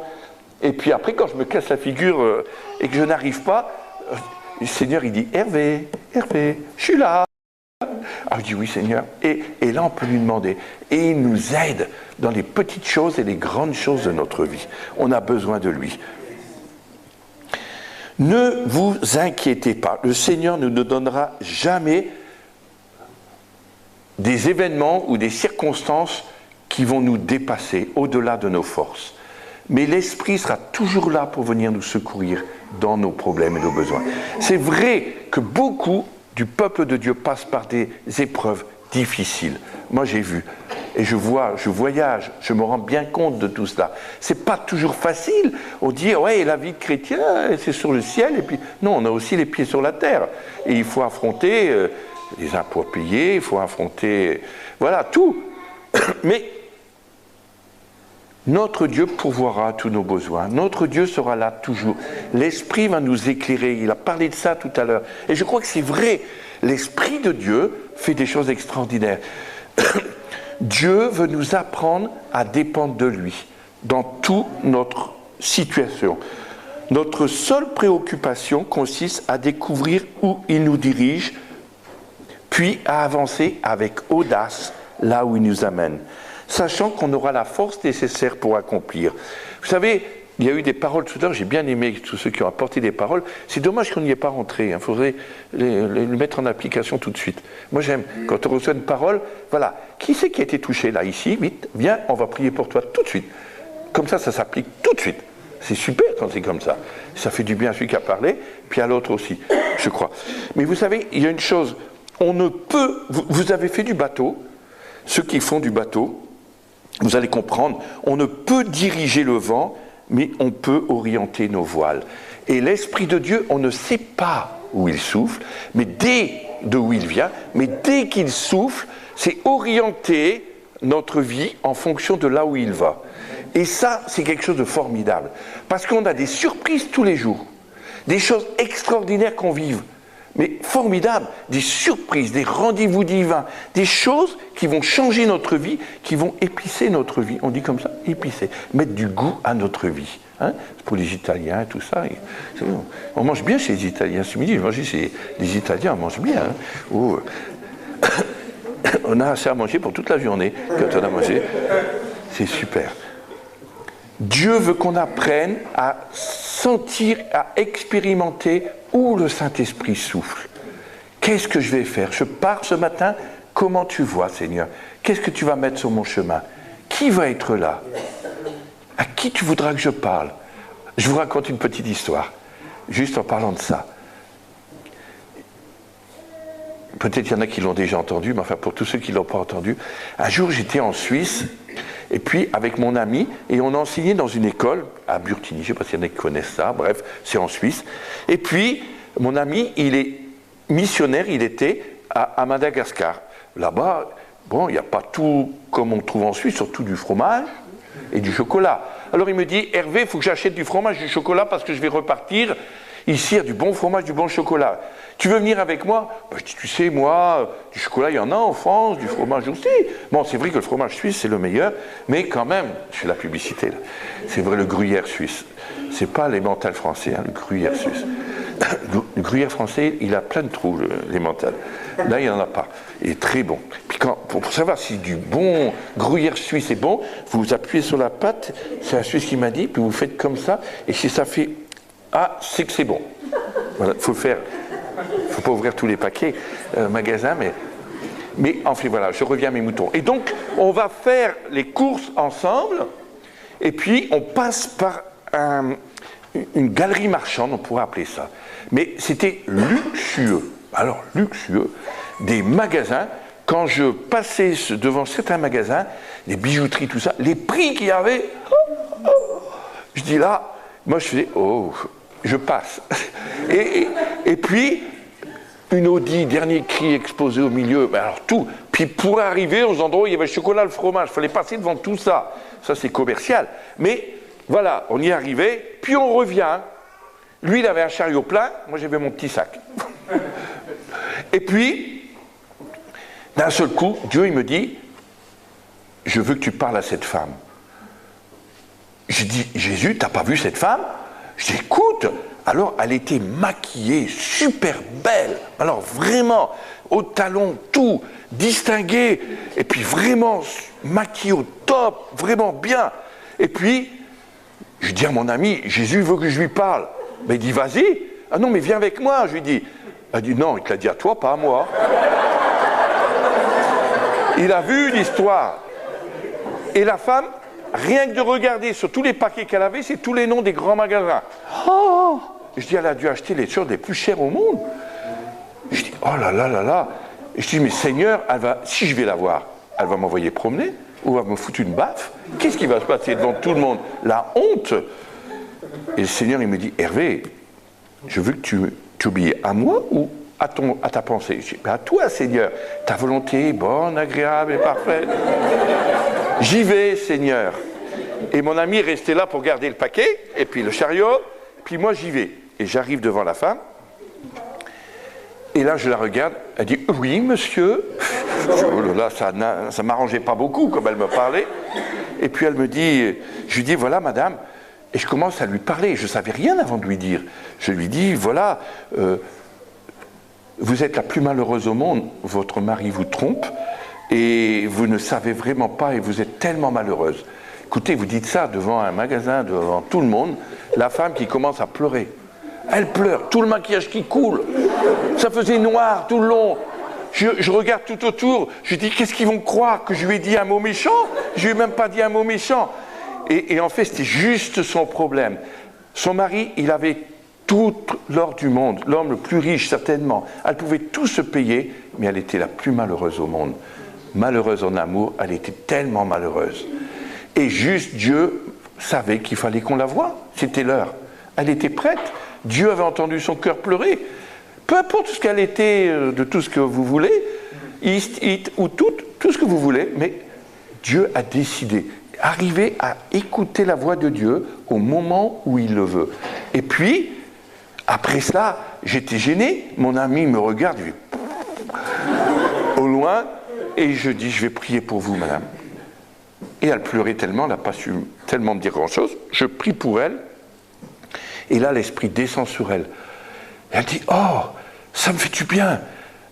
Et puis après, quand je me casse la figure et que je n'arrive pas, le Seigneur, il dit « Hervé, Hervé, je suis là ». Ah, je dis oui Seigneur, et là on peut lui demander, et il nous aide dans les petites choses et les grandes choses de notre vie. On a besoin de lui. Ne vous inquiétez pas, le Seigneur ne nous donnera jamais des événements ou des circonstances qui vont nous dépasser au-delà de nos forces. Mais l'Esprit sera toujours là pour venir nous secourir dans nos problèmes et nos besoins. C'est vrai que beaucoup du peuple de Dieu passe par des épreuves difficiles. Moi, j'ai vu, et je vois, je voyage, je me rends bien compte de tout cela. C'est pas toujours facile. On dit, ouais, la vie de chrétien, c'est sur le ciel, et puis, non, on a aussi les pieds sur la terre. Et il faut affronter les impôts à payer, il faut affronter, voilà, tout. Mais notre Dieu pourvoira tous nos besoins. Notre Dieu sera là toujours. L'Esprit va nous éclairer. Il a parlé de ça tout à l'heure. Et je crois que c'est vrai. L'Esprit de Dieu fait des choses extraordinaires. Dieu veut nous apprendre à dépendre de lui dans toute notre situation. Notre seule préoccupation consiste à découvrir où il nous dirige, puis à avancer avec audace là où il nous amène, sachant qu'on aura la force nécessaire pour accomplir. Vous savez, il y a eu des paroles tout à l'heure, j'ai bien aimé tous ceux qui ont apporté des paroles. C'est dommage qu'on n'y ait pas rentré, il faudrait les mettre en application tout de suite. Moi j'aime, quand on reçoit une parole, voilà, qui c'est qui a été touché là, ici, vite, viens, on va prier pour toi tout de suite. Comme ça s'applique tout de suite. C'est super quand c'est comme ça. Ça fait du bien à celui qui a parlé, puis à l'autre aussi, je crois. Mais vous savez, il y a une chose, on ne peut, vous avez fait du bateau, ceux qui font du bateau, vous allez comprendre, on ne peut diriger le vent mais on peut orienter nos voiles. Et l'Esprit de Dieu, on ne sait pas où il souffle, mais d'où il vient, mais dès qu'il souffle, c'est orienter notre vie en fonction de là où il va. Et ça, c'est quelque chose de formidable. Parce qu'on a des surprises tous les jours, des choses extraordinaires qu'on vive, mais formidables, des surprises, des rendez-vous divins, des choses qui vont changer notre vie, qui vont épicer notre vie. On dit comme ça, épicer, mettre du goût à notre vie. Hein, pour les Italiens et tout ça. On mange bien chez les Italiens. Ce midi, j'ai mangé chez les Italiens, on mange bien. Hein. Oh. On a assez à manger pour toute la journée quand on a mangé. C'est super. Dieu veut qu'on apprenne à sentir, à expérimenter où le Saint-Esprit souffle. Qu'est-ce que je vais faire? Je pars ce matin, comment tu vois, Seigneur? Qu'est-ce que tu vas mettre sur mon chemin? Qui va être là? À qui tu voudras que je parle? Je vous raconte une petite histoire, juste en parlant de ça. Peut-être il y en a qui l'ont déjà entendu, mais enfin pour tous ceux qui ne l'ont pas entendu, un jour j'étais en Suisse, et puis avec mon ami, et on a enseigné dans une école, à Burtigny, je ne sais pas s'il y en a qui connaissent ça, bref, c'est en Suisse. Et puis, mon ami, il est missionnaire, il était à Madagascar. Là-bas, bon, il n'y a pas tout comme on trouve en Suisse, surtout du fromage et du chocolat. Alors il me dit, Hervé, il faut que j'achète du fromage et du chocolat parce que je vais repartir. Ici, il y a du bon fromage, du bon chocolat. Tu veux venir avec moi? Ben, je dis, tu sais, moi, du chocolat, il y en a en France, du fromage aussi. Bon, c'est vrai que le fromage suisse, c'est le meilleur, mais quand même, je fais la publicité, là. C'est vrai, le gruyère suisse. C'est pas l'emmental français, hein, le gruyère suisse. Le gruyère français, il a plein de trous, l'emmental. Là, il n'y en a pas. Il est très bon. Puis pour savoir si du bon gruyère suisse est bon, vous appuyez sur la pâte, c'est un Suisse qui m'a dit, puis vous faites comme ça, et si ça fait... Ah, c'est que c'est bon. Voilà, il faut faire. Il ne faut pas ouvrir tous les paquets magasins, mais enfin voilà, je reviens à mes moutons. Et donc, on va faire les courses ensemble, et puis on passe par une galerie marchande, on pourrait appeler ça. Mais c'était luxueux. Alors, luxueux, des magasins. Quand je passais devant certains magasins, les bijouteries, tout ça, les prix qu'il y avait, je dis là, moi je faisais, oh, je passe. Et puis, une Audi, dernier cri exposé au milieu, ben alors tout. Puis pour arriver aux endroits où il y avait le chocolat, le fromage, il fallait passer devant tout ça. Ça c'est commercial. Mais voilà, on y arrivait, puis on revient. Lui, il avait un chariot plein, moi j'avais mon petit sac. Et puis, d'un seul coup, Dieu il me dit, je veux que tu parles à cette femme. J'ai dit, Jésus, t'as pas vu cette femme? Je dis, écoute, alors elle était maquillée, super belle, alors vraiment, au talon, tout, distinguée, et puis vraiment maquillée au top, vraiment bien. Et puis, je dis à mon ami, Jésus veut que je lui parle. Mais il dit, vas-y. Ah non, mais viens avec moi, je lui dis. Elle dit, non, il te l'a dit à toi, pas à moi. Il a vu l'histoire. Et la femme, rien que de regarder sur tous les paquets qu'elle avait, c'est tous les noms des grands magasins. Oh, je dis, elle a dû acheter les choses les plus chères au monde. Je dis, oh là là là là. Et je dis, mais Seigneur, si je vais la voir, elle va m'envoyer promener ou elle va me foutre une baffe. Qu'est-ce qui va se passer devant tout le monde? La honte. Et le Seigneur, il me dit, Hervé, je veux que tu obéis à moi ou à ta pensée? Je dis, à toi, Seigneur. Ta volonté est bonne, agréable et parfaite. J'y vais, Seigneur. Et mon ami est resté là pour garder le paquet, et puis le chariot, puis moi j'y vais. Et j'arrive devant la femme, et là je la regarde, elle dit, oui, monsieur. Oh là là, ça ne m'arrangeait pas beaucoup comme elle me parlait. Et puis elle me dit, je lui dis, voilà madame, et je commence à lui parler, je ne savais rien avant de lui dire. Je lui dis, voilà, vous êtes la plus malheureuse au monde, votre mari vous trompe, et vous ne savez vraiment pas, et vous êtes tellement malheureuse. Écoutez, vous dites ça devant un magasin, devant tout le monde, la femme qui commence à pleurer. Elle pleure, tout le maquillage qui coule. Ça faisait noir tout le long. Je regarde tout autour, je dis, qu'est-ce qu'ils vont croire? Que je lui ai dit un mot méchant? Je lui ai même pas dit un mot méchant. Et en fait, c'était juste son problème. Son mari, il avait tout l'or du monde, l'homme le plus riche certainement. Elle pouvait tout se payer, mais elle était la plus malheureuse au monde. Malheureuse en amour, elle était tellement malheureuse. Et juste Dieu savait qu'il fallait qu'on la voie. C'était l'heure. Elle était prête. Dieu avait entendu son cœur pleurer. Peu importe ce qu'elle était, de tout ce que vous voulez, ou tout ce que vous voulez, mais Dieu a décidé. Arriver à écouter la voix de Dieu au moment où il le veut. Et puis, après cela, j'étais gêné. Mon ami me regarde, il fait au loin, et je dis, je vais prier pour vous, madame. Et elle pleurait tellement, elle n'a pas su tellement me dire grand-chose. Je prie pour elle, et là, l'Esprit descend sur elle. Et elle dit, oh, ça me fait du bien.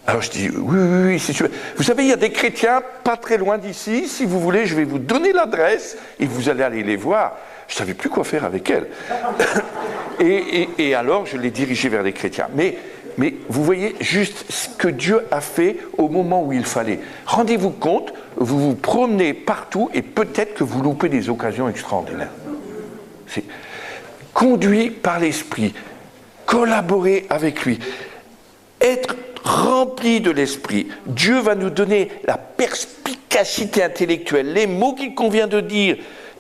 Alors je dis, oui, c'est sûr. Vous savez, il y a des chrétiens pas très loin d'ici. Si vous voulez, je vais vous donner l'adresse et vous allez aller les voir. Je ne savais plus quoi faire avec elle. et alors, je l'ai dirigée vers les chrétiens. Mais vous voyez juste ce que Dieu a fait au moment où il fallait. Rendez-vous compte, vous vous promenez partout et peut-être que vous loupez des occasions extraordinaires. C'est conduit par l'Esprit, collaborer avec lui, être rempli de l'Esprit. Dieu va nous donner la perspicacité intellectuelle, les mots qu'il convient de dire,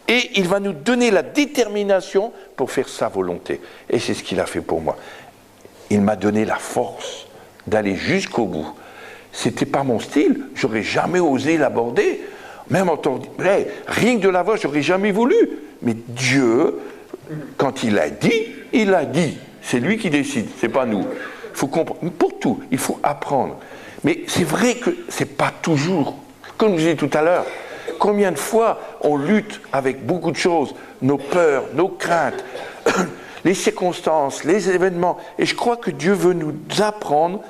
et il va nous donner la détermination pour faire sa volonté. Et c'est ce qu'il a fait pour moi. Il m'a donné la force d'aller jusqu'au bout. C'était pas mon style, j'aurais jamais osé l'aborder. Même en tant que rien que de la voix, j'aurais jamais voulu. Mais Dieu, quand il a dit. C'est lui qui décide, c'est pas nous. Il faut comprendre. Pour tout, il faut apprendre. Mais c'est vrai que c'est pas toujours. Comme je disais tout à l'heure, combien de fois on lutte avec beaucoup de choses, nos peurs, nos craintes, les circonstances, les événements. Et je crois que Dieu veut nous apprendre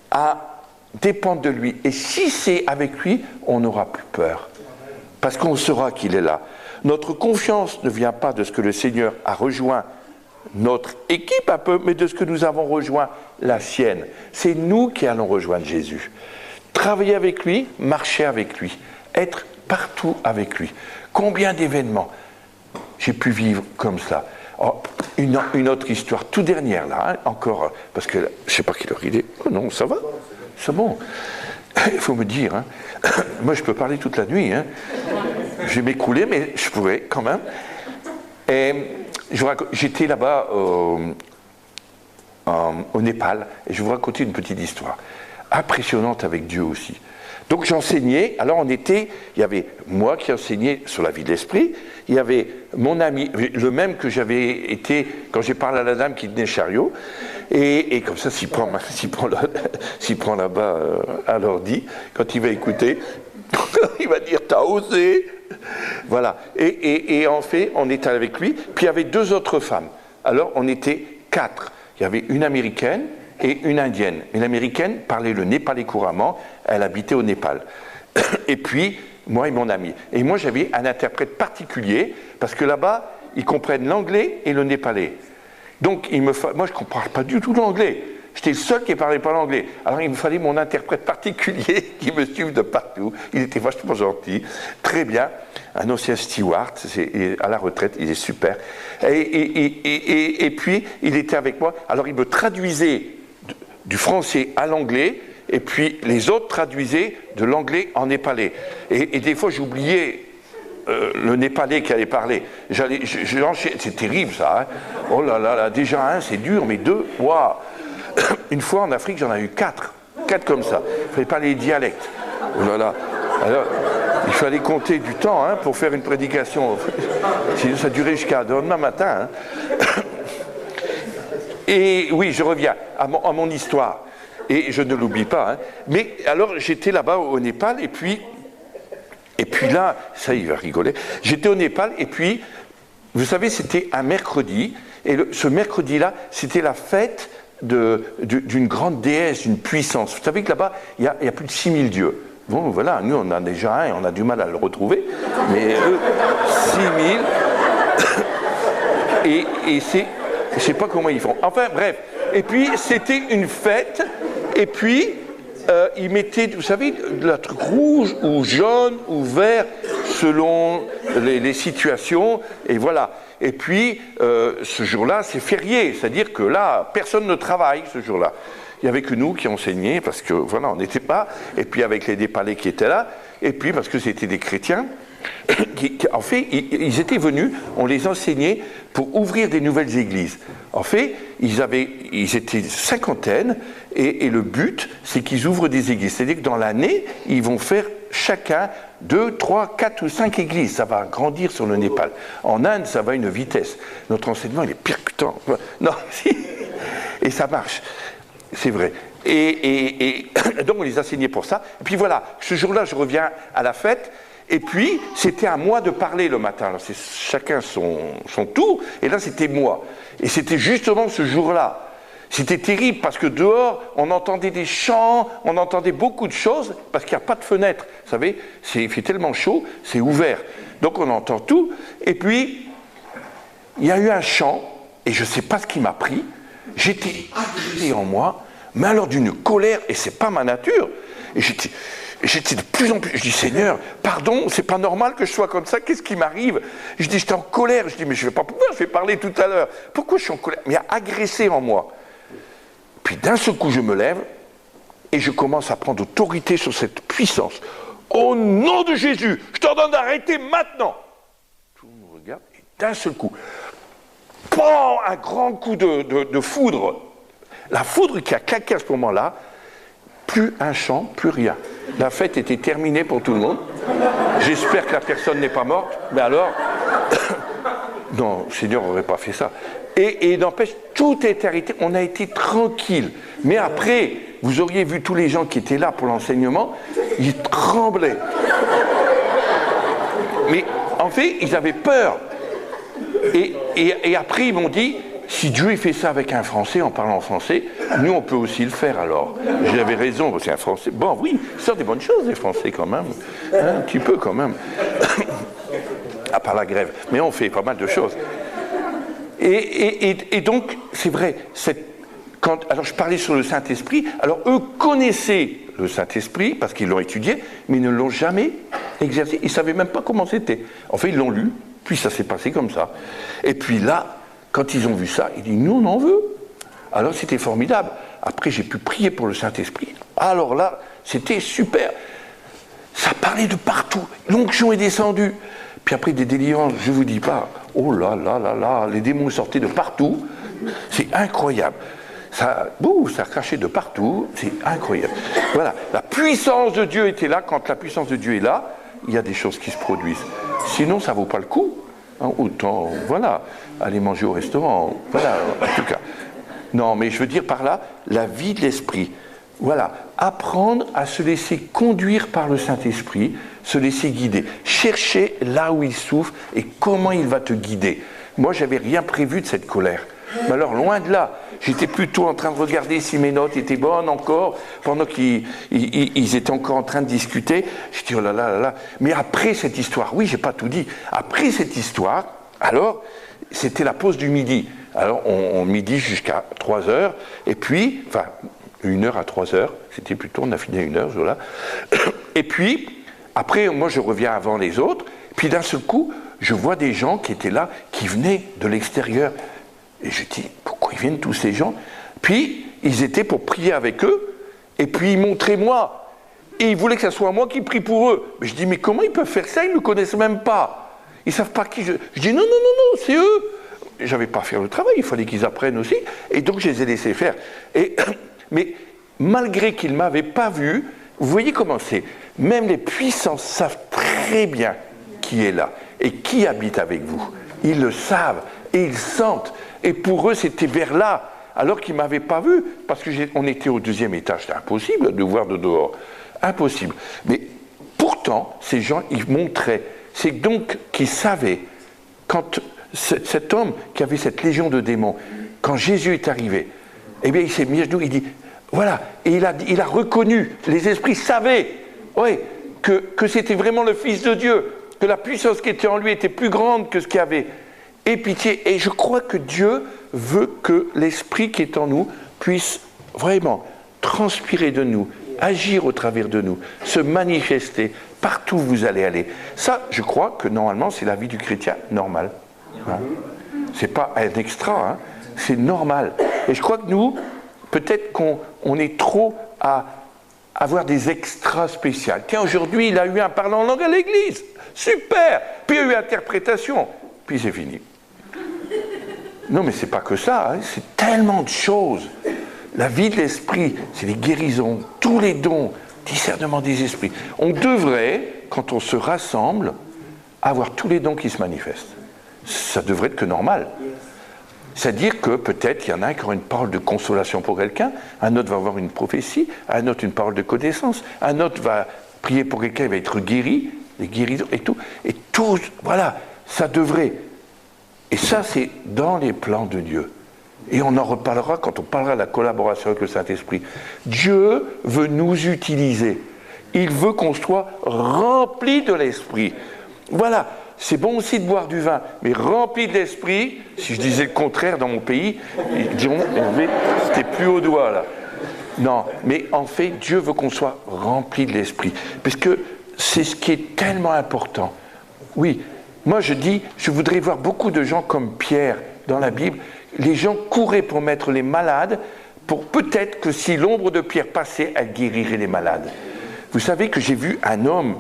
à dépendre de lui. Et si c'est avec lui, on n'aura plus peur. Parce qu'on saura qu'il est là. Notre confiance ne vient pas de ce que le Seigneur a rejoint notre équipe un peu, mais de ce que nous avons rejoint la sienne. C'est nous qui allons rejoindre Jésus. Travailler avec lui, marcher avec lui, être partout avec lui. Combien d'événements j'ai pu vivre comme ça. Oh, une autre histoire, tout dernière là, hein, encore, parce que je ne sais pas quelle heure il est. Oh non, ça va, c'est bon. Il faut me dire, hein. Moi je peux parler toute la nuit, hein. Je vais m'écrouler, mais je pourrais quand même. Et j'étais là-bas au Népal, et je vais vous raconter une petite histoire, impressionnante avec Dieu aussi. Donc j'enseignais, alors il y avait moi qui enseignais sur la vie de l'esprit, il y avait mon ami, le même que j'avais été quand j'ai parlé à la dame qui tenait le chariot, et comme ça s'il prend là-bas à l'ordi, quand il va écouter, il va dire t'as osé. Voilà, et en fait on était avec lui, puis il y avait 2 autres femmes, alors on était 4, il y avait une américaine et une indienne. Une américaine parlait le népalais couramment, elle habitait au Népal. Et puis, moi et mon ami. Et moi, j'avais un interprète particulier, parce que là-bas, ils comprennent l'anglais et le népalais. Donc, moi, je ne comprends pas du tout l'anglais. J'étais le seul qui ne parlait pas l'anglais. Alors, il me fallait mon interprète particulier qui me suive de partout. Il était vachement gentil, très bien. Un ancien steward, à la retraite, il est super. Et puis, il était avec moi. Alors, il me traduisait du français à l'anglais, et puis les autres traduisaient de l'anglais en népalais. Et des fois, j'oubliais le népalais qui allait parler. C'est terrible, ça. Hein. Oh là là, déjà, c'est dur, mais 2, waouh. Une fois, en Afrique, j'en ai eu 4. 4 comme ça. Il fallait parler les dialectes. Oh là là. Alors, il fallait compter du temps hein, pour faire une prédication. Sinon, ça durait jusqu'à demain matin. Hein. Et oui, je reviens à mon histoire, et je ne l'oublie pas. Hein. Mais alors, j'étais là-bas au Népal, et puis là, ça il va rigoler, j'étais au Népal, et puis, vous savez, c'était un mercredi, et ce mercredi-là, c'était la fête d'une grande déesse, d'une puissance. Vous savez que là-bas, il y a plus de 6000 dieux. Bon, voilà, nous, on en a déjà un, et on a du mal à le retrouver, mais eux, 6000, et c'est... Je ne sais pas comment ils font. Enfin, bref. Et puis, c'était une fête. Et puis, ils mettaient, vous savez, de la truc rouge ou jaune ou vert selon les situations. Et voilà. Et puis, ce jour-là, c'est férié. C'est-à-dire que là, personne ne travaille ce jour-là. Il n'y avait que nous qui enseignions parce que, voilà, on n'était pas. Et puis, avec les Népalais qui étaient là. Et puis, parce que c'était des chrétiens. En fait, ils étaient venus, on les enseignait pour ouvrir des nouvelles églises. En fait, ils étaient cinquantaine, et le but, c'est qu'ils ouvrent des églises. C'est-à-dire que dans l'année, ils vont faire chacun 2, 3, 4 ou 5 églises. Ça va grandir sur le Népal. En Inde, ça va à une vitesse. Notre enseignement, il est percutant. Non, si. Et ça marche. C'est vrai. Et donc, on les enseignait pour ça. Et puis voilà, ce jour-là, je reviens à la fête. Et puis, c'était à moi de parler le matin. Alors, c'est chacun son tour. Et là, c'était moi. Et c'était justement ce jour-là. C'était terrible parce que dehors, on entendait des chants, on entendait beaucoup de choses parce qu'il n'y a pas de fenêtre. Vous savez, il fait tellement chaud, c'est ouvert. Donc, on entend tout. Et puis, il y a eu un chant, et je ne sais pas ce qui m'a pris. J'étais agressé en moi, mais alors d'une colère, et ce n'est pas ma nature. Et j'étais de plus en plus. Je dis, Seigneur, pardon, c'est pas normal que je sois comme ça, qu'est-ce qui m'arrive? Je dis, j'étais en colère. Je dis, mais je ne vais pas pouvoir, je vais parler tout à l'heure. Pourquoi je suis en colère? Mais il y a agressé en moi. Puis d'un seul coup, je me lève et je commence à prendre autorité sur cette puissance. Au nom de Jésus, je t'ordonne d'arrêter maintenant. Tout le monde me regarde et d'un seul coup, pan, un grand coup de foudre. La foudre qui a claqué à ce moment-là, plus un chant, plus rien. La fête était terminée pour tout le monde. J'espère que la personne n'est pas morte, mais alors, non, le Seigneur n'aurait pas fait ça. Et n'empêche, tout est arrêté, on a été tranquille. Mais après, vous auriez vu tous les gens qui étaient là pour l'enseignement, ils tremblaient. Mais en fait, ils avaient peur. Et après, ils m'ont dit, si Dieu fait ça avec un Français, en parlant français, nous, on peut aussi le faire alors. J'avais raison, c'est un Français. Bon, oui, ils sortent des bonnes choses, les Français, quand même. Hein, un petit peu, quand même. À part la grève. Mais on fait pas mal de choses. Et donc, c'est vrai, alors je parlais sur le Saint-Esprit, alors eux connaissaient le Saint-Esprit, parce qu'ils l'ont étudié, mais ils ne l'ont jamais exercé, ils ne savaient même pas comment c'était. En fait, ils l'ont lu, puis ça s'est passé comme ça. Et puis là, quand ils ont vu ça, ils disent, nous, on en veut. Alors c'était formidable. Après, j'ai pu prier pour le Saint-Esprit. Alors là, c'était super. Ça parlait de partout. L'onction est descendue. Puis après, des délivrances, je ne vous dis pas, oh là là là là, les démons sortaient de partout. C'est incroyable. Ça crachait de partout, c'est incroyable. Voilà, la puissance de Dieu était là. Quand la puissance de Dieu est là, il y a des choses qui se produisent. Sinon, ça ne vaut pas le coup. Hein, autant, voilà, aller manger au restaurant. Voilà, en tout cas. Non, mais je veux dire par là, la vie de l'esprit. Voilà, apprendre à se laisser conduire par le Saint-Esprit, se laisser guider. Chercher là où il souffle et comment il va te guider. Moi, je n'avais rien prévu de cette colère. Mais alors, loin de là, j'étais plutôt en train de regarder si mes notes étaient bonnes encore, pendant qu'ils étaient encore en train de discuter. Je dis, oh là là là là. Mais après cette histoire, oui, j'ai pas tout dit. Après cette histoire, alors, c'était la pause du midi. Alors, on midi jusqu'à 3h, et puis, enfin, 1h à 3h, c'était plutôt, on a fini à 1h, voilà. Et puis, après, moi, je reviens avant les autres, puis d'un seul coup, je vois des gens qui étaient là, qui venaient de l'extérieur. Et je dis, pourquoi ils viennent tous ces gens? Puis, ils étaient pour prier avec eux, et puis ils montraient moi. Et ils voulaient que ce soit moi qui prie pour eux. Mais je dis, mais comment ils peuvent faire ça? Ils ne me connaissent même pas. Ils ne savent pas qui je... Je dis, non, non, non, non, c'est eux. Je n'avais pas à faire le travail, il fallait qu'ils apprennent aussi. Et donc, je les ai laissés faire. Mais malgré qu'ils ne m'avaient pas vu, vous voyez comment c'est. Même les puissances savent très bien qui est là et qui habite avec vous. Ils le savent et ils sentent. Et pour eux, c'était vers là, alors qu'ils ne m'avaient pas vu, parce qu'on était au 2e étage. C'était impossible de voir de dehors. Impossible. Mais pourtant, ces gens, ils montraient. C'est donc qu'ils savaient, quand cet homme qui avait cette légion de démons, quand Jésus est arrivé, eh bien, il s'est mis à genoux, il dit, voilà, et il a reconnu, les esprits savaient, oui, que c'était vraiment le Fils de Dieu, que la puissance qui était en lui était plus grande que ce qu'il y avait. Et pitié, et je crois que Dieu veut que l'esprit qui est en nous puisse vraiment transpirer de nous, agir au travers de nous, se manifester partout où vous allez aller. Ça, je crois que normalement, c'est la vie du chrétien normale. Hein. C'est pas un extra, hein. C'est normal. Et je crois que nous, peut-être qu'on est trop à avoir des extras spéciaux. Tiens, aujourd'hui, il a eu un parlant en langue à l'église. Super. Puis il y a eu interprétation. Puis c'est fini. Non, mais c'est pas que ça. Hein. C'est tellement de choses. La vie de l'esprit, c'est les guérisons, tous les dons, discernement des esprits. On devrait, quand on se rassemble, avoir tous les dons qui se manifestent. Ça devrait être que normal. C'est-à-dire que peut-être il y en a un qui aura une parole de consolation pour quelqu'un, un autre va avoir une prophétie, un autre une parole de connaissance, un autre va prier pour quelqu'un, il va être guéri, les guérisons et tout. Et tout, voilà, ça devrait. Et ça, c'est dans les plans de Dieu. Et on en reparlera quand on parlera de la collaboration avec le Saint-Esprit. Dieu veut nous utiliser. Il veut qu'on soit remplis de l'Esprit. Voilà. C'est bon aussi de boire du vin, mais rempli de l'esprit, si je disais le contraire dans mon pays, ils diront, Hervé, c'était plus au doigt là. Non, mais en fait, Dieu veut qu'on soit rempli de l'esprit. Parce que c'est ce qui est tellement important. Oui, moi je dis, je voudrais voir beaucoup de gens comme Pierre dans la Bible. Les gens couraient pour mettre les malades, pour peut-être que si l'ombre de Pierre passait, elle guérirait les malades. Vous savez que j'ai vu un homme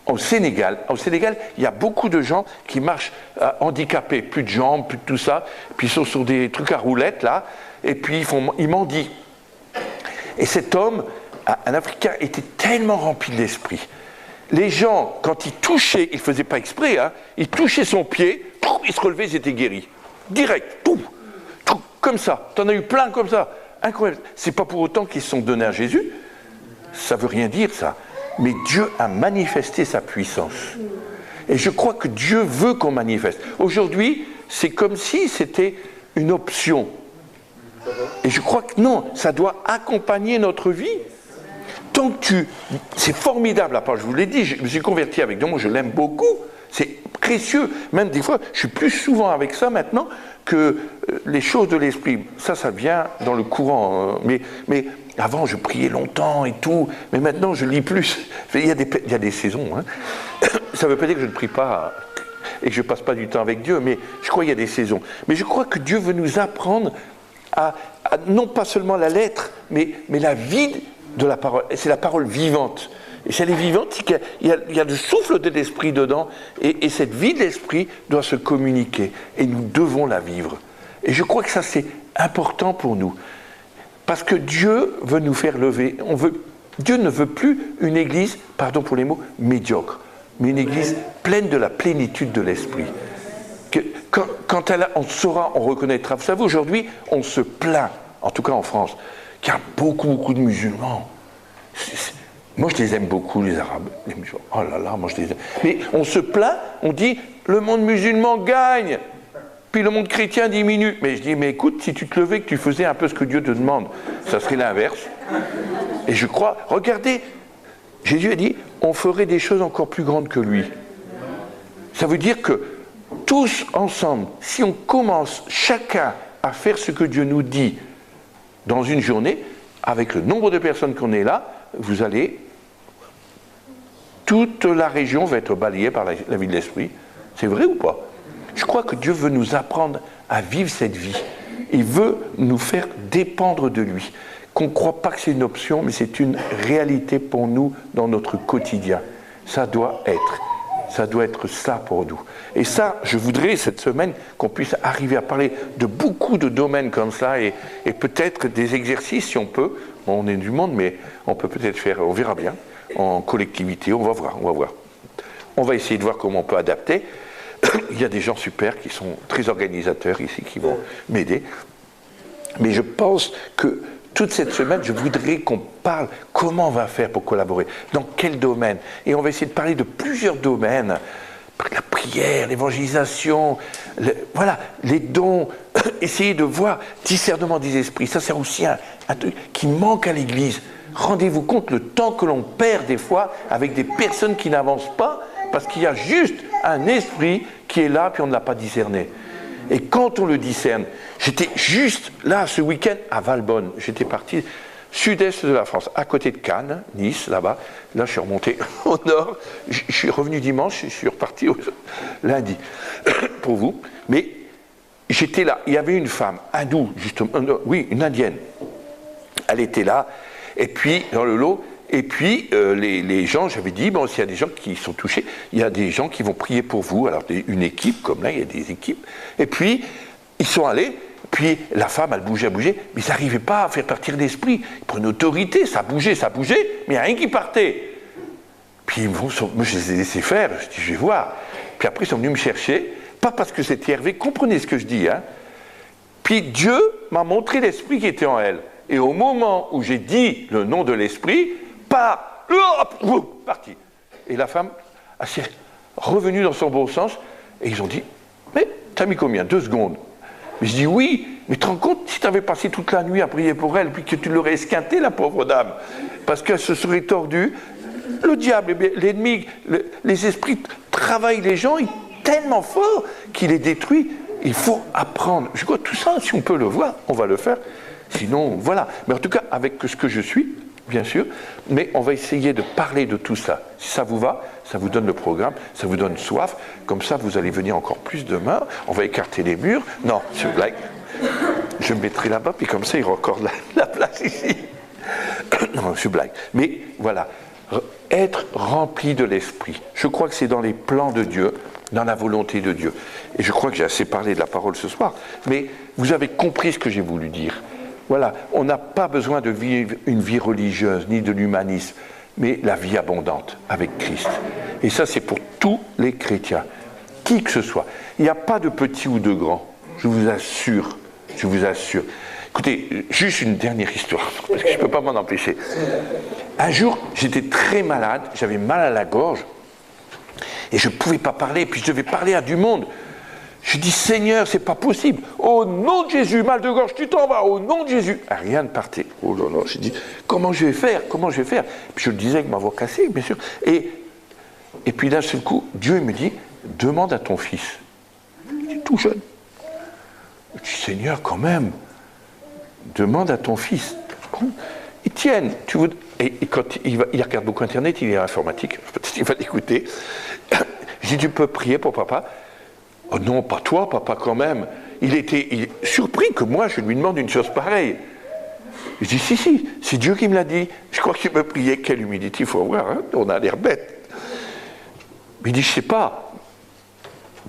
au Sénégal, il y a beaucoup de gens qui marchent handicapés, plus de jambes, plus de tout ça, puis ils sont sur des trucs à roulettes, là, et puis ils mendient. Et cet homme, un Africain, était tellement rempli de l'esprit. Les gens, quand ils touchaient, ils ne faisaient pas exprès, hein, ils touchaient son pied, ils se relevaient, ils étaient guéris. Direct, tout, comme ça. T'en as eu plein comme ça. Incroyable. C'est pas pour autant qu'ils se sont donnés à Jésus. Ça veut rien dire, ça. Mais Dieu a manifesté sa puissance. Et je crois que Dieu veut qu'on manifeste. Aujourd'hui, c'est comme si c'était une option. Et je crois que non, ça doit accompagner notre vie. Tant que c'est formidable, à part, je vous l'ai dit, je me suis converti avec Dieu, moi je l'aime beaucoup. C'est précieux. Même des fois, je suis plus souvent avec ça maintenant que les choses de l'esprit. Ça vient dans le courant. Mais avant, je priais longtemps et tout, mais maintenant, je lis plus. Il y a des saisons. Hein. Ça ne veut pas dire que je ne prie pas et que je ne passe pas du temps avec Dieu, mais je crois qu'il y a des saisons. Mais je crois que Dieu veut nous apprendre à non pas seulement la lettre, mais la vie de la parole. C'est la parole vivante. Et si elle est vivante, il y a le souffle de l'esprit dedans, et cette vie de l'esprit doit se communiquer, et nous devons la vivre. Et je crois que ça, c'est important pour nous. Parce que Dieu veut nous faire lever. Dieu ne veut plus une église, pardon pour les mots, médiocre, mais une église pleine de la plénitude de l'esprit. Quand on saura, on reconnaîtra. Vous savez, aujourd'hui, on se plaint, en tout cas en France, qu'il y a beaucoup de musulmans. Moi, je les aime beaucoup, les Arabes, les musulmans. Oh là là, moi, je les aime. Mais on se plaint, on dit, le monde musulman gagne. Puis le monde chrétien diminue. Mais je dis, mais écoute, si tu te levais, que tu faisais un peu ce que Dieu te demande, ça serait l'inverse. Et je crois, regardez, Jésus a dit, on ferait des choses encore plus grandes que lui. Ça veut dire que tous ensemble, si on commence chacun à faire ce que Dieu nous dit dans une journée, avec le nombre de personnes qu'on est là, vous allez, toute la région va être balayée par la vie de l'esprit. C'est vrai ou pas? Je crois que Dieu veut nous apprendre à vivre cette vie. Il veut nous faire dépendre de lui. Qu'on ne croit pas que c'est une option, mais c'est une réalité pour nous dans notre quotidien. Ça doit être ça pour nous. Et ça, je voudrais cette semaine qu'on puisse arriver à parler de beaucoup de domaines comme ça et peut-être des exercices si on peut. Bon, on est du monde, mais on peut peut-être faire, on verra bien, en collectivité, on va voir. On va essayer de voir comment on peut adapter. Il y a des gens super qui sont très organisateurs ici, qui vont m'aider. Mais je pense que toute cette semaine, je voudrais qu'on parle comment on va faire pour collaborer, dans quel domaine. Et on va essayer de parler de plusieurs domaines. La prière, l'évangélisation, les dons. Essayer de voir discernement des esprits. Ça, c'est aussi un truc qui manque à l'Église. Rendez-vous compte le temps que l'on perd des fois avec des personnes qui n'avancent pas parce qu'il y a juste un esprit qui est là puis on ne l'a pas discerné. Et quand on le discerne, j'étais juste là ce week-end à Valbonne. J'étais parti sud-est de la France, à côté de Cannes, Nice, là-bas. Là, je suis remonté au nord. Je suis revenu dimanche, je suis reparti lundi pour vous. Mais j'étais là. Il y avait une femme, hindoue, justement, oui, une indienne. Elle était là. Et puis, dans le lot, et puis les gens, j'avais dit, bon, s'il y a des gens qui sont touchés, il y a des gens qui vont prier pour vous. Alors, une équipe, comme là, il y a des équipes. Et puis, ils sont allés, puis la femme, elle bougeait, mais ils n'arrivaient pas à faire partir l'esprit. Ils prenaient autorité, ça bougeait, mais il n'y a rien qui partait. Puis, moi, je les ai laissés faire, je dis, je vais voir. Puis après, ils sont venus me chercher, pas parce que c'était Hervé, comprenez ce que je dis, hein. Puis Dieu m'a montré l'esprit qui était en elle. Et au moment où j'ai dit le nom de l'esprit, parti. Et la femme s'est revenue dans son bon sens, et ils ont dit, mais t'as mis combien? 2 secondes. Mais je dis oui, mais tu te rends compte si tu avais passé toute la nuit à prier pour elle, puis que tu l'aurais esquintée, la pauvre dame, parce qu'elle se serait tordue. Le diable, l'ennemi, les esprits travaillent les gens tellement fort qu'il les détruit. Il faut apprendre. Je crois que tout ça, si on peut le voir, on va le faire. Sinon, voilà. Mais en tout cas, avec ce que je suis, bien sûr, mais on va essayer de parler de tout ça. Si ça vous va, ça vous donne le programme, ça vous donne soif. Comme ça, vous allez venir encore plus demain. On va écarter les murs. Non, je blague. Je me mettrai là-bas, puis comme ça, il y aura encore la place ici. Non, je blague. Mais voilà. Être rempli de l'esprit. Je crois que c'est dans les plans de Dieu, dans la volonté de Dieu. Et je crois que j'ai assez parlé de la parole ce soir, mais vous avez compris ce que j'ai voulu dire. Voilà, on n'a pas besoin de vivre une vie religieuse, ni de l'humanisme, mais la vie abondante avec Christ. Et ça, c'est pour tous les chrétiens, qui que ce soit. Il n'y a pas de petit ou de grand, je vous assure, je vous assure. Écoutez, juste une dernière histoire, parce que je ne peux pas m'en empêcher. Un jour, j'étais très malade, j'avais mal à la gorge, et je ne pouvais pas parler, puis je devais parler à du monde. Je dis, Seigneur, c'est pas possible. Au nom de Jésus, mal de gorge, tu t'en vas, au nom de Jésus. Ah, rien ne partait. Oh là là, j'ai dit, comment je vais faire? Puis je le disais avec ma voix cassée, bien sûr. Et puis d'un seul coup, Dieu me dit, demande à ton fils. Il est tout jeune. Je dis, Seigneur, quand même, demande à ton fils. Étienne, tu veux... Et quand il regarde beaucoup Internet, il est informatique, peut-être il va l'écouter. Je dis, tu peux prier pour papa? Oh non, pas toi, papa, quand même. Il est surpris que moi, je lui demande une chose pareille. Je dis, si, c'est Dieu qui me l'a dit. Je crois qu'il me priait. Quelle humilité, il faut avoir, hein, on a l'air bête. Mais il dit, je ne sais pas.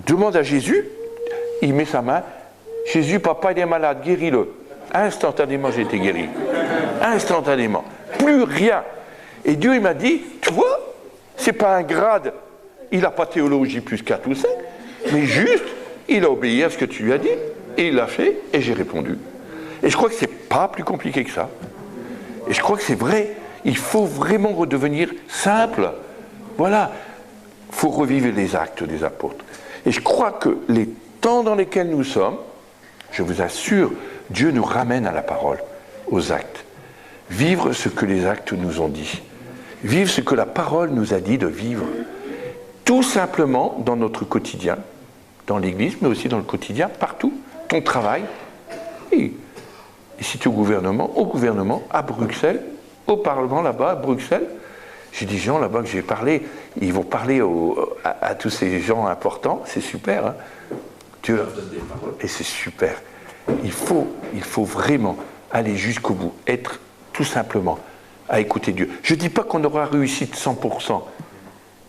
Demande à Jésus. Il met sa main. Jésus, papa, il est malade, guéris-le. Instantanément, j'ai été guéri. Instantanément. Plus rien. Et Dieu, il m'a dit, tu vois, c'est pas un grade. Il n'a pas théologie plus 4 ou 5, mais juste, il a obéi à ce que tu lui as dit, et il l'a fait, et j'ai répondu. Et je crois que c'est pas plus compliqué que ça. Et je crois que c'est vrai. Il faut vraiment redevenir simple. Voilà. Il faut revivre les actes des apôtres. Et je crois que les temps dans lesquels nous sommes, je vous assure, Dieu nous ramène à la parole, aux actes. Vivre ce que les actes nous ont dit. Vivre ce que la parole nous a dit de vivre. Tout simplement dans notre quotidien, dans l'église, mais aussi dans le quotidien, partout. Ton travail. Et si tu es au gouvernement, à Bruxelles, au Parlement là-bas, à Bruxelles, j'ai des gens là-bas que j'ai parlé, ils vont parler à tous ces gens importants, c'est super. Hein. Dieu leur donne des paroles, et c'est super. Il faut vraiment aller jusqu'au bout, être tout simplement à écouter Dieu. Je ne dis pas qu'on aura réussi de 100%,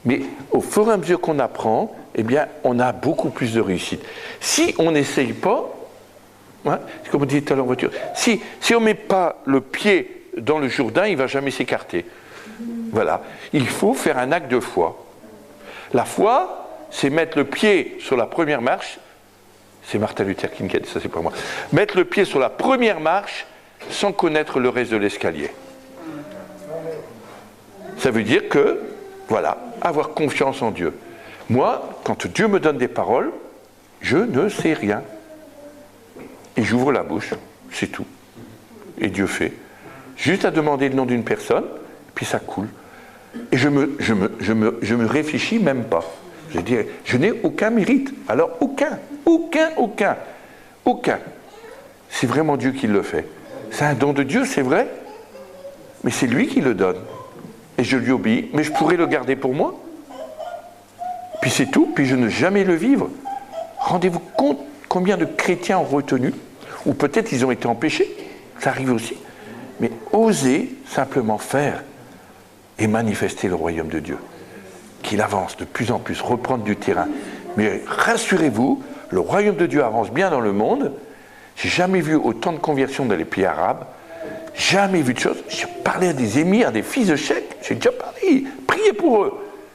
mais au fur et à mesure qu'on apprend, eh bien, on a beaucoup plus de réussite. Si on n'essaye pas, hein, c'est comme on dit tout à l'heure en voiture, si on ne met pas le pied dans le Jourdain, il ne va jamais s'écarter. Voilà. Il faut faire un acte de foi. La foi, c'est mettre le pied sur la première marche. C'est Martin Luther King qui a dit ça, c'est pas moi. Mettre le pied sur la première marche sans connaître le reste de l'escalier. Ça veut dire que, voilà, avoir confiance en Dieu. Moi, quand Dieu me donne des paroles, je ne sais rien. Et j'ouvre la bouche, c'est tout. Et Dieu fait. Juste à demander le nom d'une personne, puis ça coule. Et je me réfléchis même pas. Je dis, je n'ai aucun mérite. Alors aucun. C'est vraiment Dieu qui le fait. C'est un don de Dieu, c'est vrai, mais c'est lui qui le donne. Et je lui obéis, mais je pourrais le garder pour moi. Puis c'est tout, puis je ne jamais le vivre. Rendez-vous compte combien de chrétiens ont retenu, ou peut-être ils ont été empêchés, ça arrive aussi, mais oser simplement faire et manifester le royaume de Dieu. Qu'il avance de plus en plus, reprendre du terrain. Mais rassurez-vous, le royaume de Dieu avance bien dans le monde. J'ai jamais vu autant de conversions dans les pays arabes. Jamais vu de choses. J'ai parlé à des émirs, des fils de chèques. J'ai déjà parlé, priez pour eux.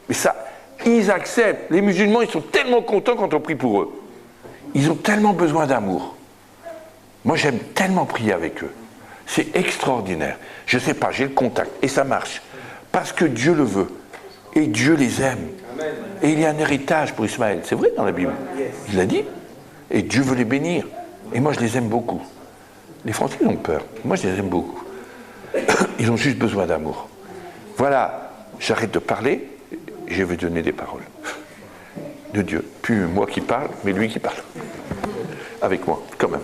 Mais ça, ils acceptent. Les musulmans, ils sont tellement contents quand on prie pour eux. Ils ont tellement besoin d'amour. Moi, j'aime tellement prier avec eux. C'est extraordinaire. Je ne sais pas, j'ai le contact et ça marche. Parce que Dieu le veut. Et Dieu les aime. Et il y a un héritage pour Ismaël. C'est vrai dans la Bible. Il l'a dit. Et Dieu veut les bénir. Et moi, je les aime beaucoup. Les Français ont peur. Moi, je les aime beaucoup. Ils ont juste besoin d'amour. Voilà. J'arrête de parler. Je vais donner des paroles. De Dieu. Plus moi qui parle, mais lui qui parle. Avec moi, quand même.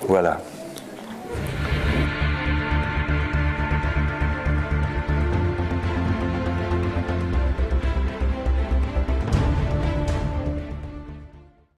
Voilà.